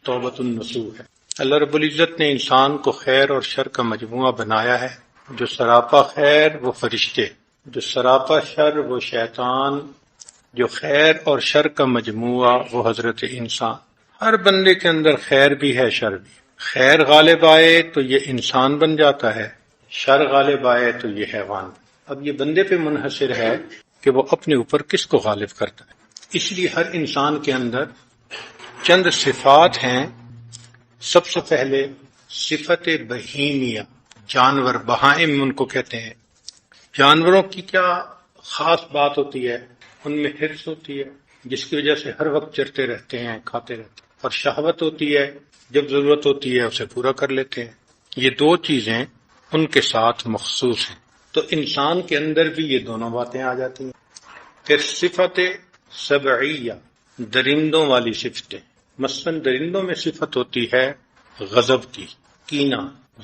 توبۃ النصوح ہے۔ اللہ رب العزت نے انسان کو خیر اور شر کا مجموعہ بنایا ہے، جو سراپا خیر وہ فرشتے، جو سراپا شر وہ شیطان جو خیر اور شر کا مجموعہ وہ حضرت انسان. ہر بندے کے اندر خیر بھی ہے، شر بھی. خیر غالب آئے تو یہ انسان بن جاتا ہے، شر غالب آئے تو یہ حیوان. اب یہ بندے پہ منحصر ہے کہ وہ اپنے اوپر کس کو غالب کرتا ہے. اس لیے ہر انسان کے اندر چند صفات ہیں. سب سے پہلے صفت بہیمیہ، جانور، بہائم ان کو کہتے ہیں. جانوروں کی کیا خاص بات ہوتی ہے؟ ان میں حرص ہوتی ہے جس کی وجہ سے ہر وقت چرتے رہتے ہیں، کھاتے رہتے ہیں. اور شہوت ہوتی ہے، جب ضرورت ہوتی ہے اسے پورا کر لیتے ہیں. یہ دو چیزیں ان کے ساتھ مخصوص ہیں. تو انسان کے اندر بھی یہ دونوں باتیں آ جاتی ہیں. پھر صفت سبعیہ، درندوں والی صفتیں. مثلاً درندوں میں صفت ہوتی ہے غضب کی، کینہ،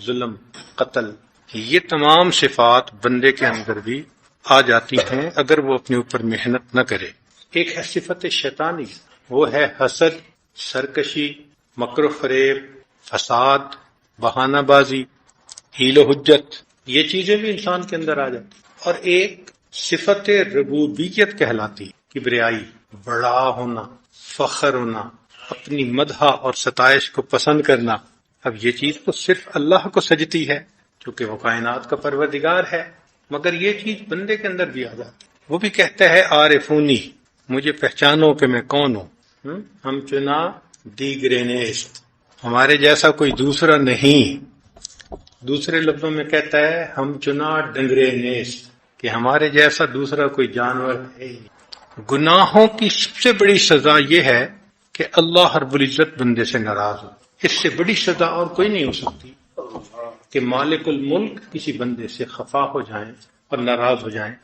ظلم، قتل. یہ تمام صفات بندے کے اندر بھی آ جاتی ہیں اگر وہ اپنے اوپر محنت نہ کرے. ایک ہے صفت شیطانی، وہ ہے حسد، سرکشی، مکر و فریب، فساد، بہانہ بازی، حیل و حجت. یہ چیزیں بھی انسان کے اندر آ جاتی. اور ایک صفت ربوبیت کہلاتی، کبریائی، بڑا ہونا، فخر ہونا، اپنی مدح اور ستائش کو پسند کرنا. اب یہ چیز تو صرف اللہ کو سجتی ہے کیونکہ وہ کائنات کا پروردگار ہے، مگر یہ چیز بندے کے اندر بھی آ جاتی. وہ بھی کہتا ہے عارفونی، مجھے پہچانو کہ میں کون ہوں. ہم چنا دیگر نیست، ہمارے جیسا کوئی دوسرا نہیں. دوسرے لفظوں میں کہتا ہے ہم چنا ڈنگرے نیست، کہ ہمارے جیسا دوسرا کوئی جانور ہے ہی نہیں. گناہوں کی سب سے بڑی سزا یہ ہے کہ اللہ رب العزت بندے سے ناراض ہو. اس سے بڑی سزا اور کوئی نہیں ہو سکتی کہ مالک الملک کسی بندے سے خفا ہو جائیں اور ناراض ہو جائیں.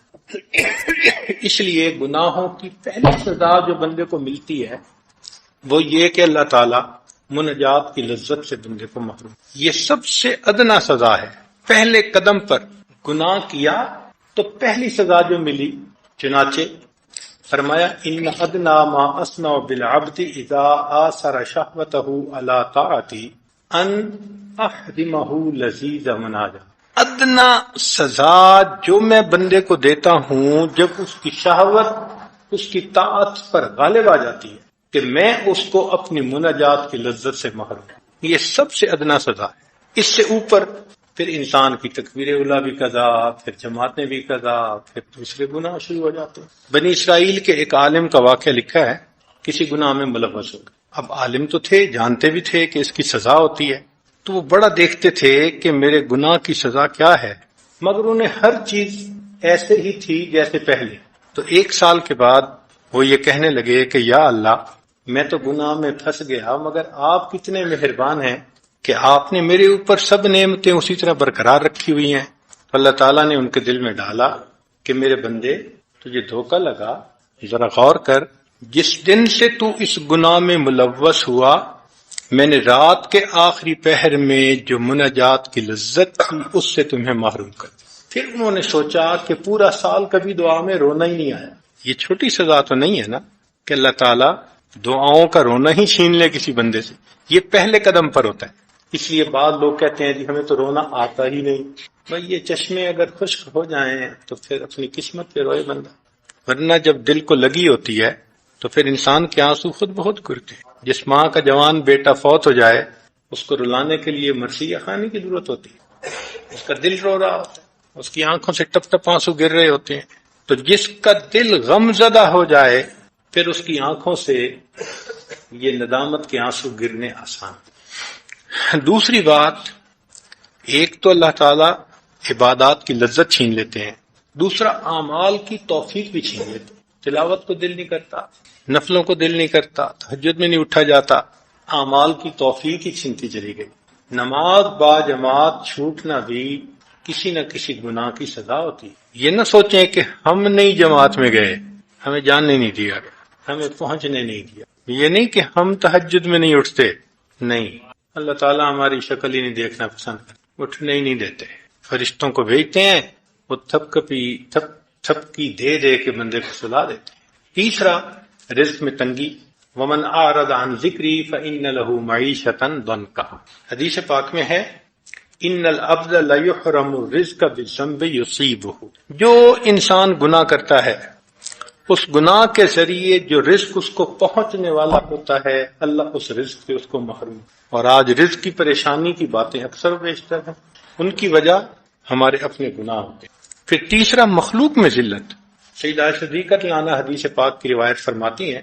اس لیے گناہوں کی پہلی سزا جو بندے کو ملتی ہے وہ یہ کہ اللہ تعالیٰ مناجات کی لذت سے بندے کو محروم. یہ سب سے ادنا سزا ہے. پہلے قدم پر گناہ کیا تو پہلی سزا جو ملی، چنانچہ فرمایا ان ادنا ما اصنع بالعبد اذا آثر شہوتہ علی طاعتی ان احرمہ لذیذ مناجات. ادنا سزا جو میں بندے کو دیتا ہوں جب اس کی شہوت اس کی طاعت پر غالب آ جاتی ہے کہ میں اس کو اپنی مناجات کی لذت سے محروم. یہ سب سے ادنا سزا ہے. اس سے اوپر پھر انسان کی تکبیر اولیٰ بھی قضا، پھر جماعتیں بھی قضا، پھر دوسرے گناہ شروع ہو جاتے ہیں. بنی اسرائیل کے ایک عالم کا واقعہ لکھا ہے، کسی گناہ میں ملوث ہو گئے. اب عالم تو تھے، جانتے بھی تھے کہ اس کی سزا ہوتی ہے، تو وہ بڑا دیکھتے تھے کہ میرے گناہ کی سزا کیا ہے، مگر انہیں ہر چیز ایسے ہی تھی جیسے پہلے. تو 1 سال کے بعد وہ یہ کہنے لگے کہ یا اللہ، میں تو گناہ میں پھنس گیا، مگر آپ کتنے مہربان ہیں کہ آپ نے میرے اوپر سب نعمتیں اسی طرح برقرار رکھی ہوئی ہیں. اللہ تعالیٰ نے ان کے دل میں ڈالا کہ میرے بندے تجھے دھوکہ لگا، ذرا غور کر، جس دن سے تو اس گناہ میں ملوث ہوا میں نے رات کے آخری پہر میں جو مناجات کی لذت تھی اس سے تمہیں محروم کر دیا. پھر انہوں نے سوچا کہ پورا سال کبھی دعا میں رونا ہی نہیں آیا. یہ چھوٹی سزا تو نہیں ہے نا کہ اللہ تعالیٰ دعاؤں کا رونا ہی چھین لے کسی بندے سے. یہ پہلے قدم پر ہوتا ہے. اس لیے بعض لوگ کہتے ہیں جی ہمیں تو رونا آتا ہی نہیں. بھائی یہ چشمے اگر خشک ہو جائیں تو پھر اپنی قسمت پہ روئے بندہ، ورنہ جب دل کو لگی ہوتی ہے تو پھر انسان کے آنسو خود بہت گرتے ہیں. جس ماں کا جوان بیٹا فوت ہو جائے اس کو رلانے کے لیے مرثیہ خانے کی ضرورت ہوتی ہے. اس کا دل رو رہا ہوتا ہے، اس کی آنکھوں سے ٹپ ٹپ آنسو گر رہے ہوتے ہیں. تو جس کا دل غم زدہ ہو جائے پھر اس کی آنکھوں سے یہ ندامت کے آنسو گرنے آسان. دوسری بات، ایک تو اللہ تعالیٰ عبادات کی لذت چھین لیتے ہیں، دوسرا اعمال کی توفیق بھی چھین لیتے ہیں. تلاوت کو دل نہیں کرتا، نفلوں کو دل نہیں کرتا، تہجد میں نہیں اٹھا جاتا، اعمال کی توفیق ہی چھینتی چلی گئی. نماز با جماعت چھوٹنا بھی کسی نہ کسی گناہ کی سزا ہوتی. یہ نہ سوچیں کہ ہم نہیں جماعت میں گئے، ہمیں جاننے نہیں دیا گیا، ہمیں پہنچنے نہیں دیا. یہ نہیں کہ ہم تہجد میں نہیں اٹھتے، نہیں، اللہ تعالیٰ ہماری شکل ہی نہیں دیکھنا پسند کرتے، اٹھنے ہی نہیں دیتے. فرشتوں کو بھیجتے ہیں، وہ تھپکی دے دے کے بندے کو سلا دیتے ہیں. تیسرا، رزق میں تنگی. ومن اعرض عن ذکری فإن له معیشۃ ضنکا. حدیث پاک میں ہے ان العبد لیحرم الرزق بالذنب یصیبہ. جو انسان گناہ کرتا ہے اس گناہ کے ذریعے جو رزق اس کو پہنچنے والا ہوتا ہے اللہ اس رزق سے اس کو محروم. اور آج رزق کی پریشانی کی باتیں اکثر و بیشتر ہیں، ان کی وجہ ہمارے اپنے گناہ ہوتے ہیں. پھر تیسرا مخلوق میں ذلت. سیدہ عائشہ صدیقہ رضی اللہ عنہا حدیث پاک کی روایت فرماتی ہیں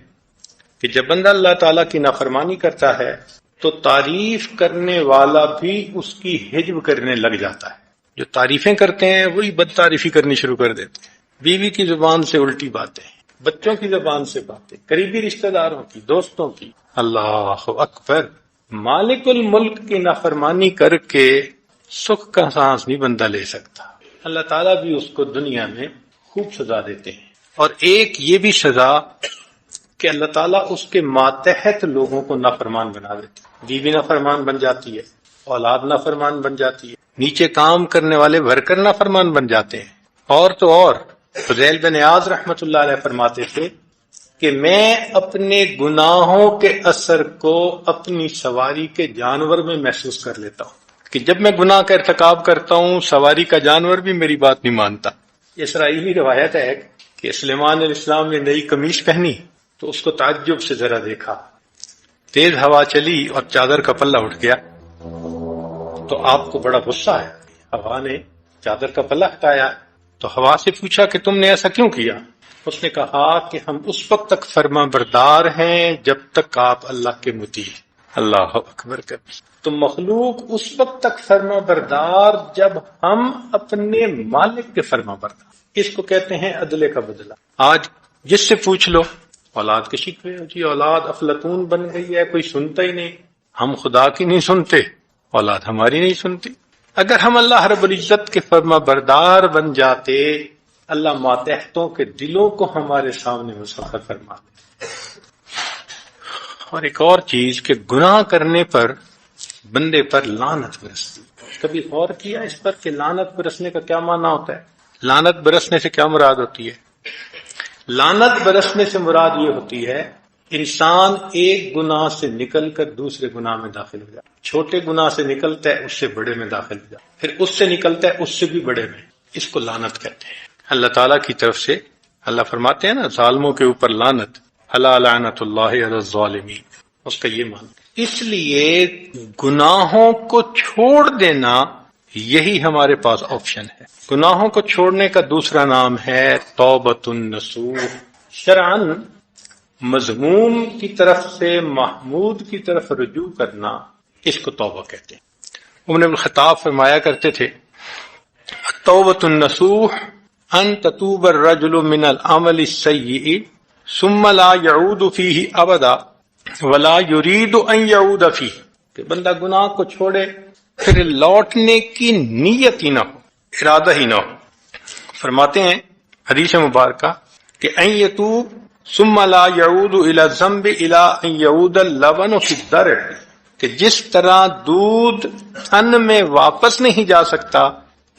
کہ جب بندہ اللہ تعالیٰ کی نافرمانی کرتا ہے تو تعریف کرنے والا بھی اس کی حجب کرنے لگ جاتا ہے. جو تعریفیں کرتے ہیں وہی بد تعریفی کرنی شروع کر دیتے ہیں. بیوی کی زبان سے الٹی باتیں، بچوں کی زبان سے باتیں، قریبی رشتہ داروں کی، دوستوں کی. اللہ اکبر. مالک الملک کی نافرمانی کر کے سکھ کا سانس نہیں بندہ لے سکتا. اللہ تعالیٰ بھی اس کو دنیا میں خوب سزا دیتے ہیں. اور ایک یہ بھی سزا کہ اللہ تعالیٰ اس کے ماتحت لوگوں کو نافرمان بنا دیتے ہیں. بیوی نافرمان بن جاتی ہے، اولاد نافرمان بن جاتی ہے، نیچے کام کرنے والے ورکر نافرمان بن جاتے ہیں. اور تو اور فضیل بن عیاض رحمۃ اللہ علیہ فرماتے تھے کہ میں اپنے گناہوں کے اثر کو اپنی سواری کے جانور میں محسوس کر لیتا ہوں کہ جب میں گناہ کا ارتکاب کرتا ہوں سواری کا جانور بھی میری بات نہیں مانتا. اسرائیلی روایت ہے کہ سلیمان علیہ السلام نے نئی قمیص پہنی تو اس کو تعجب سے ذرا دیکھا، تیز ہوا چلی اور چادر کا پلہ اٹھ گیا تو آپ کو بڑا غصہ آیا. ہوا نے چادر کا پلہ ہٹایا تو ہوا سے پوچھا کہ تم نے ایسا کیوں کیا؟ اس نے کہا کہ ہم اس وقت تک فرما بردار ہیں جب تک آپ اللہ کے مطیع. اللہ اکبر. تو مخلوق اس وقت تک فرما بردار جب ہم اپنے مالک کے فرما بردار. اس کو کہتے ہیں عدلے کا بدلہ. آج جس سے پوچھ لو اولاد کے شکوے، جی اولاد افلاطون بن گئی ہے، کوئی سنتا ہی نہیں. ہم خدا کی نہیں سنتے، اولاد ہماری نہیں سنتی. اگر ہم اللہ رب العزت کے فرما بردار بن جاتے اللہ ماتحتوں کے دلوں کو ہمارے سامنے مسخر فرما دے. اور ایک اور چیز کہ گناہ کرنے پر بندے پر لعنت برستی. کبھی غور کیا اس پر کہ لعنت برسنے کا کیا معنی ہوتا ہے؟ لعنت برسنے سے کیا مراد ہوتی ہے؟ لعنت برسنے سے مراد یہ ہوتی ہے انسان ایک گناہ سے نکل کر دوسرے گناہ میں داخل ہو جائے. چھوٹے گناہ سے نکلتا ہے اس سے بڑے میں داخل ہو جائے، پھر اس سے نکلتا ہے اس سے بھی بڑے میں. اس کو لعنت کہتے ہیں. اللہ تعالیٰ کی طرف سے اللہ فرماتے ہیں نا ظالموں کے اوپر لعنت، الا لعنت اللہ علی الظالمین. اس کا یہ معنی. اس لیے گناہوں کو چھوڑ دینا یہی ہمارے پاس آپشن ہے. گناہوں کو چھوڑنے کا دوسرا نام ہے توبۃ النصوح. شرعاً مذموم کی طرف سے محمود کی طرف رجوع کرنا، اس کو توبہ کہتے ہیں. عمر بن الخطاب فرمایا کرتے تھے توبۃ النصوح ان تتوب الرجل من العمل السیئ ثم لا يعود فیہ ابدا ولا يريد ان يعود فیہ. کہ بندہ گناہ کو چھوڑے پھر لوٹنے کی نیت ہی نہ ہو، ارادہ ہی نہ ہو. فرماتے ہیں حدیث مبارکہ کہ ان یتوب ثم لا يعود الى الذنب الى ان يعود اللبن في الضرع. کہ جس طرح دودھ تھن میں واپس نہیں جا سکتا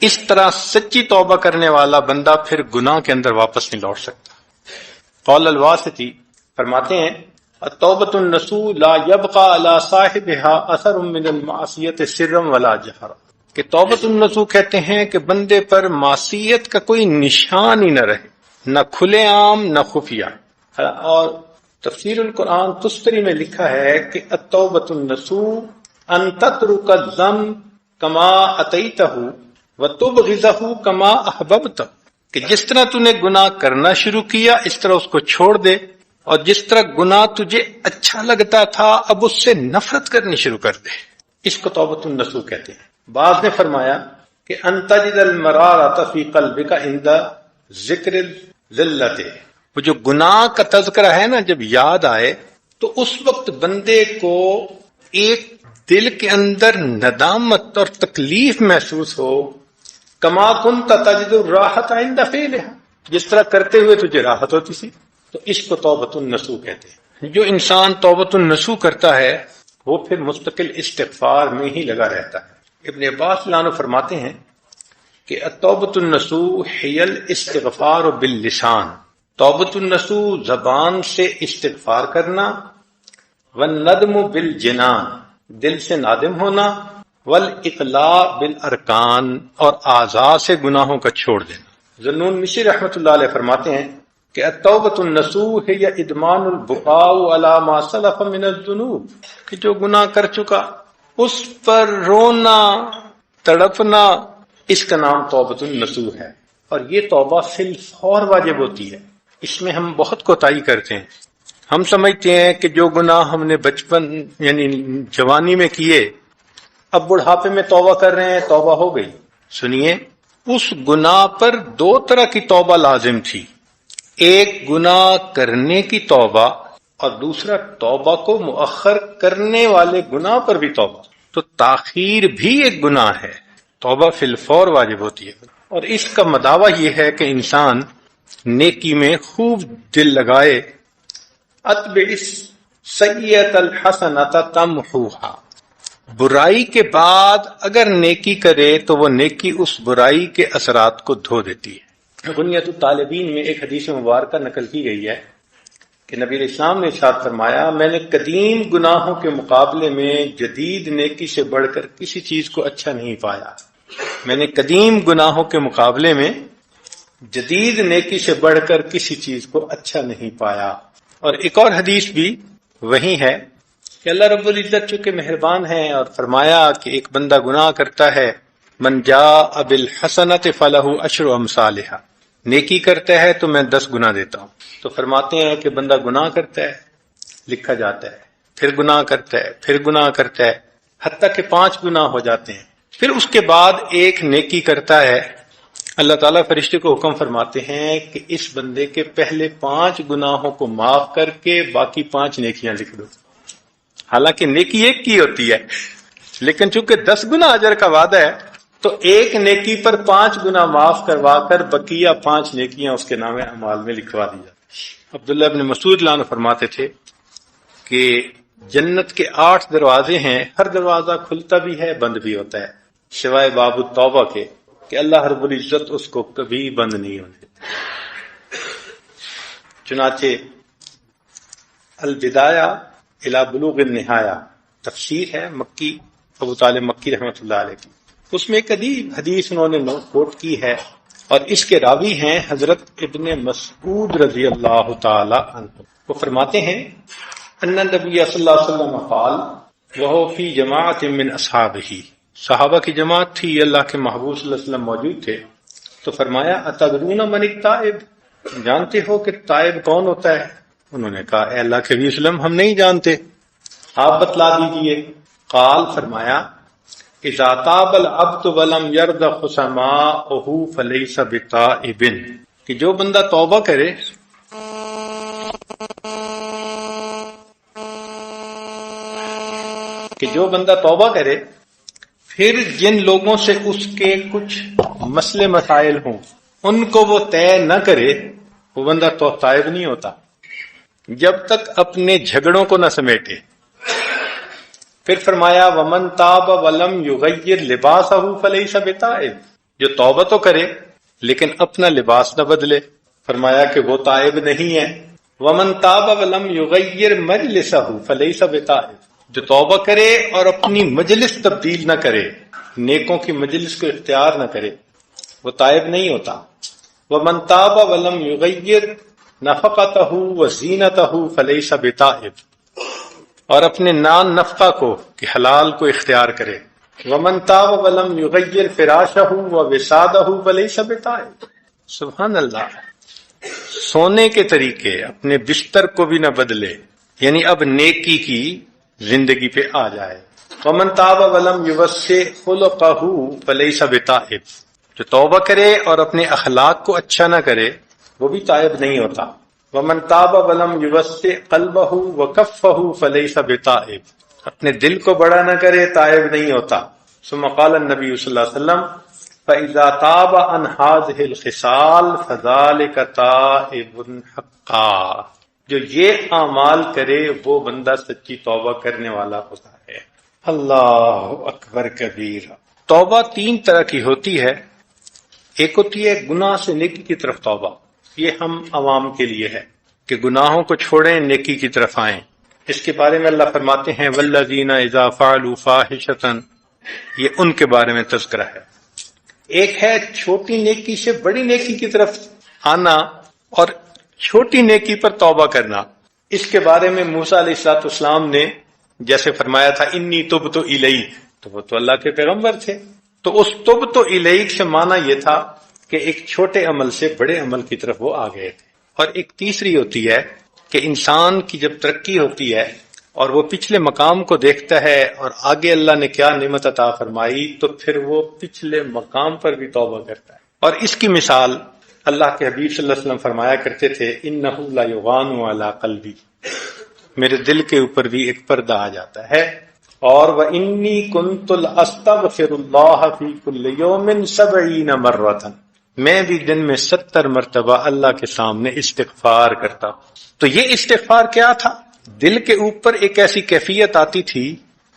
اس طرح سچی توبہ کرنے والا بندہ پھر گناہ کے اندر واپس نہیں لوٹ سکتا. قول الواسطی فرماتے ہیں التوبۃ النصوح لا يبقى على صاحبها اثر من المعصیت سرا ولا جہرا. کہ توبۃ النصوح کہتے ہیں کہ بندے پر معصیت کا کوئی نشان ہی نہ رہے، نہ کھلے عام نہ خفیہ. اور تفسیر القرآن تستری میں لکھا ہے کہ التوبۃ النصوح ان تترک الذنب کما اتیتہ وتبغضہ کما احببتہ. کہ جس طرح تو نے گناہ کرنا شروع کیا اس طرح اس کو چھوڑ دے، اور جس طرح گناہ تجھے اچھا لگتا تھا اب اس سے نفرت کرنی شروع کر دے. اس کو توبۃ النصوح کہتے ہیں. بعض نے فرمایا کہ ان تجد المرارۃ فی قلبک عند ذکر الذلۃ. وہ جو گناہ کا تذکرہ ہے نا جب یاد آئے تو اس وقت بندے کو ایک دل کے اندر ندامت اور تکلیف محسوس ہو. کما کنت تجد الراحۃ عند فعلها. جس طرح کرتے ہوئے تجھے راحت ہوتی تھی. تو اس کو توبۃ النصوح کہتے ہیں. جو انسان توبۃ النصوح کرتا ہے وہ پھر مستقل استغفار میں ہی لگا رہتا ہے. ابن عباس عنہ فرماتے ہیں کہ التوبۃ النصوح ہی الاستغفار باللسان. توبۃ النصوح زبان سے استغفار کرنا، والندم بالجنان دل سے نادم ہونا، والاقلاع بالارکان اور اعضاء سے گناہوں کا چھوڑ دینا. ذنون مصری رحمۃ اللہ علیہ فرماتے ہیں کہ التوبۃ النصوح یا ادمان البقاء علی ما سلف من الذنوب، کہ جو گناہ کر چکا اس پر رونا تڑپنا، اس کا نام توبۃ النصوح ہے۔ اور یہ توبہ فی الفور واجب ہوتی ہے۔ اس میں ہم بہت کوتاہی کرتے ہیں۔ ہم سمجھتے ہیں کہ جو گناہ ہم نے بچپن یعنی جوانی میں کیے، اب بڑھاپے میں توبہ کر رہے ہیں، توبہ ہو گئی۔ سنیے، اس گناہ پر دو طرح کی توبہ لازم تھی، ایک گناہ کرنے کی توبہ اور دوسرا توبہ کو مؤخر کرنے والے گناہ پر بھی توبہ۔ تو تاخیر بھی ایک گناہ ہے، توبہ فی الفور واجب ہوتی ہے۔ اور اس کا مداوع یہ ہے کہ انسان نیکی میں خوب دل لگائے، اتبع السیئۃ الحسنۃ تمحوھا، برائی کے بعد اگر نیکی کرے تو وہ نیکی اس برائی کے اثرات کو دھو دیتی ہے۔ بنیۃ الطالبین میں ایک حدیث مبارکہ نقل کی گئی ہے کہ نبی علیہ السلام نے ارشاد فرمایا، میں نے قدیم گناہوں کے مقابلے میں جدید نیکی سے بڑھ کر کسی چیز کو اچھا نہیں پایا۔ میں نے قدیم گناہوں کے مقابلے میں جدید نیکی سے بڑھ کر کسی چیز کو اچھا نہیں پایا۔ اور ایک اور حدیث بھی وہی ہے کہ اللہ رب العزت چونکہ مہربان ہے اور فرمایا کہ ایک بندہ گناہ کرتا ہے، من جاء بالحسنۃ فلہ عشر امثالھا، نیکی کرتا ہے تو میں 10 گناہ دیتا ہوں۔ تو فرماتے ہیں کہ بندہ گناہ کرتا ہے، لکھا جاتا ہے، پھر گناہ کرتا ہے، پھر گناہ کرتا ہے، حتیٰ کہ 5 گناہ ہو جاتے ہیں۔ پھر اس کے بعد ایک نیکی کرتا ہے، اللہ تعالیٰ فرشتے کو حکم فرماتے ہیں کہ اس بندے کے پہلے 5 گناہوں کو معاف کر کے باقی 5 نیکیاں لکھ دو۔ حالانکہ نیکی ایک کی ہوتی ہے، لیکن چونکہ 10 گنا اجر کا وعدہ ہے تو ایک نیکی پر 5 گنا معاف کروا کر بقیہ 5 نیکیاں اس کے نام اعمال میں لکھوا دی جاتی۔ عبداللہ ابن مسعود رضی اللہ عنہ فرماتے تھے کہ جنت کے 8 دروازے ہیں، ہر دروازہ کھلتا بھی ہے بند بھی ہوتا ہے، سوائے باب التوبہ کے کہ اللہ رب العزت اس کو کبھی بند نہیں ہونے دیتا۔ چنانچہ البدایہ الی بلوغ النہایہ تفسیر ہے مکی، ابو طالب مکی رحمۃ اللہ علیہ کی، اس میں ایک حدیث انہوں نے کوٹ کی ہے اور اس کے راوی ہیں حضرت ابن مسعود رضی اللہ تعالی عنہ۔ وہ فرماتے ہیں ان نبی صلی اللہ علیہ وسلم قال وهو فی جماعت من اصحابہ، صحابہ کی جماعت تھی، اللہ کے محبوب صلی اللہ علیہ وسلم موجود تھے، تو فرمایا اتدرون من التائب، جانتے ہو کہ تائب کون ہوتا ہے؟ انہوں نے کہا اے اللہ کے نبی صلی اللہ علیہ وسلم ہم نہیں جانتے، آپ بتلا دیجئے۔ قال فرمایا اذا تاب العبد ولم يرضخ سماؤه فليس بتائب، کہ جو بندہ توبہ کرے پھر جن لوگوں سے اس کے کچھ مسئلے مسائل ہوں ان کو وہ طے نہ کرے، وہ بندہ تو تائب نہیں ہوتا جب تک اپنے جھگڑوں کو نہ سمیٹے۔ پھر فرمایا ومن تاب ولم یغیر لباسہ فلیس بتائب، جو توبہ تو کرے لیکن اپنا لباس نہ بدلے، فرمایا کہ وہ تائب نہیں ہے۔ ومن تاب ولم یغیر مجلسہ فلیس بتائب، جو توبہ کرے اور اپنی مجلس تبدیل نہ کرے، نیکوں کی مجلس کو اختیار نہ کرے، وہ تائب نہیں ہوتا۔ ومن تاب ولم یغیر نفقتہ وزینتہ فلیس بتائب، اور اپنے نان نفقہ کو کہ حلال کو اختیار کرے۔ ومن تاب ولم یغیر فراشہ ووسادہ فلیس بتائب، سبحان اللہ، سونے کے طریقے اپنے بستر کو بھی نہ بدلے، یعنی اب نیکی کی زندگی پہ آ جائے۔ ومن تاب ولم یوسع خلقہ فلیس بتائب، جو توبہ کرے اور اپنے اخلاق کو اچھا نہ کرے وہ بھی تائب نہیں ہوتا۔ ومن تاب ولم یوسع قلبہ وکفہ فلیس بتائب، اپنے دل کو بڑا نہ کرے تائب نہیں ہوتا۔ ثم قال النبی صلی اللہ علیہ وسلم فإذا تاب عن هذه الخصال فذلك تائب حقا، جو یہ اعمال کرے وہ بندہ سچی توبہ کرنے والا ہوتا ہے۔ اللہ اکبر کبیر۔ توبہ 3 طرح کی ہوتی ہے، ایک ہوتی ہے گناہ سے نیکی کی طرف توبہ، یہ ہم عوام کے لیے ہے کہ گناہوں کو چھوڑیں نیکی کی طرف آئیں۔ اس کے بارے میں اللہ فرماتے ہیں والذین اذا فعلوا فاحشۃ، یہ ان کے بارے میں تذکرہ ہے۔ ایک ہے چھوٹی نیکی سے بڑی نیکی کی طرف آنا، اور چھوٹی نیکی پر توبہ کرنا، اس کے بارے میں موسیٰ علیہ السلام نے جیسے فرمایا تھا انی تبت الیک، تو وہ تو اللہ کے پیغمبر تھے، تو اس تبت الیک سے معنی یہ تھا کہ ایک چھوٹے عمل سے بڑے عمل کی طرف وہ آ گئے تھے۔ اور ایک تیسری ہوتی ہے کہ انسان کی جب ترقی ہوتی ہے اور وہ پچھلے مقام کو دیکھتا ہے اور آگے اللہ نے کیا نعمت عطا فرمائی، تو پھر وہ پچھلے مقام پر بھی توبہ کرتا ہے۔ اور اس کی مثال اللہ کے حبیب صلی اللہ علیہ وسلم فرمایا کرتے تھے اِنَّهُ لَيُغَانُ عَلَىٰ قَلْبِي، میرے دل کے اوپر بھی ایک پردہ آ جاتا ہے۔ اور وَإِنِّي كُنْتُ لَأَسْتَغْفِرُ اللَّهَ فِي كُلِّ يَوْمٍ 70 مرة، میں بھی دن میں 70 مرتبہ اللہ کے سامنے استغفار کرتا ہوں۔ تو یہ استغفار کیا تھا؟ دل کے اوپر ایک ایسی کیفیت آتی تھی،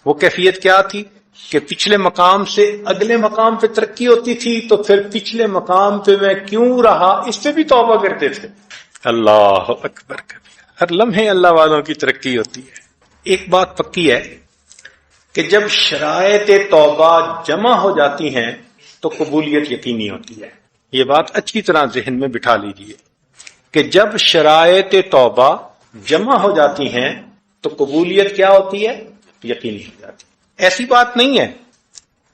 وہ کیفیت کیا تھی کہ پچھلے مقام سے اگلے مقام پہ ترقی ہوتی تھی، تو پھر پچھلے مقام پہ میں کیوں رہا اس پہ بھی توبہ کرتے تھے۔ اللہ اکبر کبیر، ہر لمحے اللہ والوں کی ترقی ہوتی ہے۔ ایک بات پکی ہے کہ جب شرائط توبہ جمع ہو جاتی ہیں تو قبولیت یقینی ہوتی ہے۔ یہ بات اچھی طرح ذہن میں بٹھا لیجئے کہ جب شرائط توبہ جمع ہو جاتی ہیں تو قبولیت کیا ہوتی ہے؟ یقینی ہو جاتی ہے۔ ایسی بات نہیں ہے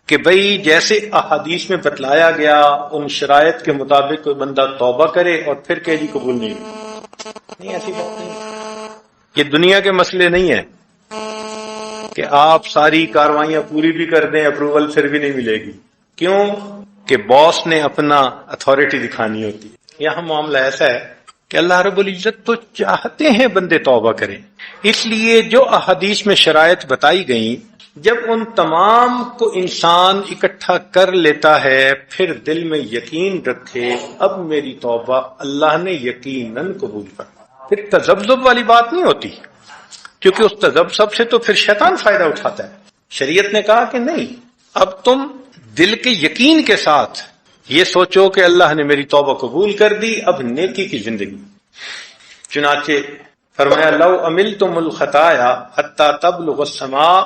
کہ بھئی جیسے احادیث میں بتلایا گیا ان شرائط کے مطابق کوئی بندہ توبہ کرے اور پھر کہ جی قبول نہیں ہوئی، ایسی بات نہیں ہے۔ یہ دنیا کے مسئلے نہیں ہیں کہ آپ ساری کاروائیاں پوری بھی کر دیں اپروول پھر بھی نہیں ملے گی۔ کیوں؟ کہ باس نے اپنا اتھارٹی دکھانی ہوتی ہے۔ یہاں معاملہ ایسا ہے کہ اللہ رب العزت تو چاہتے ہیں بندے توبہ کریں، اس لیے جو احادیث میں شرائط بتائی گئیں جب ان تمام کو انسان اکٹھا کر لیتا ہے پھر دل میں یقین رکھے اب میری توبہ اللہ نے یقیناً قبول کرنا، پھر تذبذب والی بات نہیں ہوتی، کیونکہ اس تذبذب سے تو پھر شیطان فائدہ اٹھاتا ہے۔ شریعت نے کہا کہ نہیں، اب تم دل کے یقین کے ساتھ یہ سوچو کہ اللہ نے میری توبہ قبول کر دی، اب نیکی کی زندگی۔ چنانچہ فرمایا لو عملتم الخطایا حتی تبلغ السماء،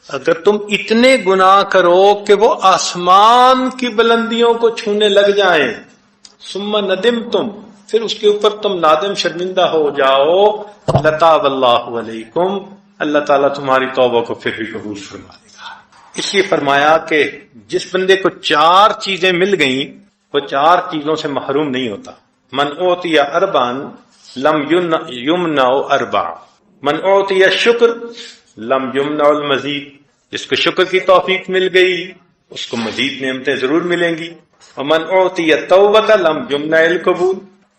اگر تم اتنے گناہ کرو کہ وہ آسمان کی بلندیوں کو چھونے لگ جائیں، ثم ندمتم، پھر اس کے اوپر تم نادم شرمندہ ہو جاؤ، لتاب اللہ علیکم، اللہ تعالیٰ تمہاری توبہ کو پھر بھی قبول فرما لے گا۔ اس لیے فرمایا کہ جس بندے کو 4 چیزیں مل گئیں وہ 4 چیزوں سے محروم نہیں ہوتا۔ من اوتی اربعا لم یمنع اربع، من اوتی شکر لم یمنع المزید، جس کو شکر کی توفیق مل گئی اس کو مزید نعمتیں ضرور ملیں گی۔ ومن اوتی توبۃ لم یمنع القبول،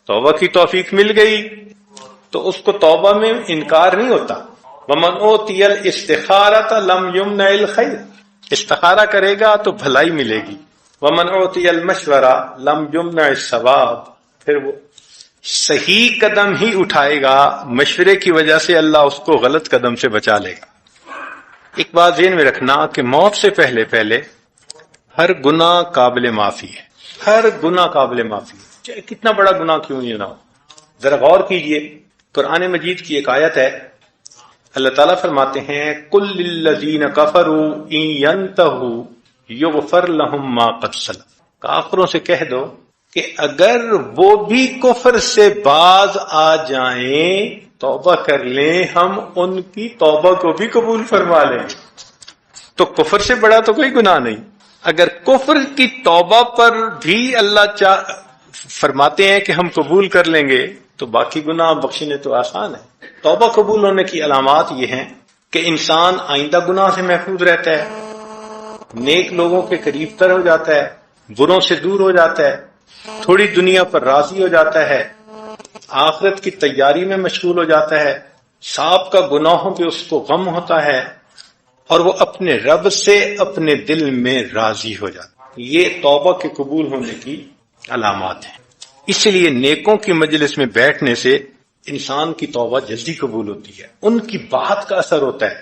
توبہ کی توفیق مل گئی تو اس کو توبہ میں انکار نہیں ہوتا۔ ومن اوتی الاستخارۃ لم یمنع الخیر، استخارہ کرے گا تو بھلائی ملے گی۔ ومن اوتی المشورہ لم یمنع الثواب، پھر وہ صحیح قدم ہی اٹھائے گا، مشورے کی وجہ سے اللہ اس کو غلط قدم سے بچا لے گا۔ ایک بات ذہن میں رکھنا کہ موت سے پہلے ہر گناہ قابل معافی ہے، ہر گناہ قابل معافی ہے، چاہے کتنا بڑا گناہ کیوں نہیں نہ ہو۔ ذرا غور کیجئے، قرآن مجید کی ایک آیت ہے، اللہ تعالیٰ فرماتے ہیں قُلْ لِلَّذِينَ كَفَرُوا إِن يَنْتَهُوا يُغْفَرْ لَهُم مَّا قَدْ سَلَفَ، کافروں سے کہہ دو کہ اگر وہ بھی کفر سے باز آ جائیں، توبہ کر لیں، ہم ان کی توبہ کو بھی قبول فرما لیں گے۔ تو کفر سے بڑا تو کوئی گناہ نہیں۔ اگر کفر کی توبہ پر بھی اللہ فرماتے ہیں کہ ہم قبول کر لیں گے تو باقی گناہ بخشنے تو آسان ہے۔ توبہ قبول ہونے کی علامات یہ ہیں کہ انسان آئندہ گناہ سے محفوظ رہتا ہے، نیک لوگوں کے قریب تر ہو جاتا ہے، بروں سے دور ہو جاتا ہے، تھوڑی دنیا پر راضی ہو جاتا ہے، آخرت کی تیاری میں مشغول ہو جاتا ہے، سابقہ گناہوں پہ اس کو غم ہوتا ہے، اور وہ اپنے رب سے اپنے دل میں راضی ہو جاتا ہے۔ یہ توبہ کے قبول ہونے کی علامات ہیں۔ اس لیے نیکوں کی مجلس میں بیٹھنے سے انسان کی توبہ جلدی قبول ہوتی ہے، ان کی بات کا اثر ہوتا ہے۔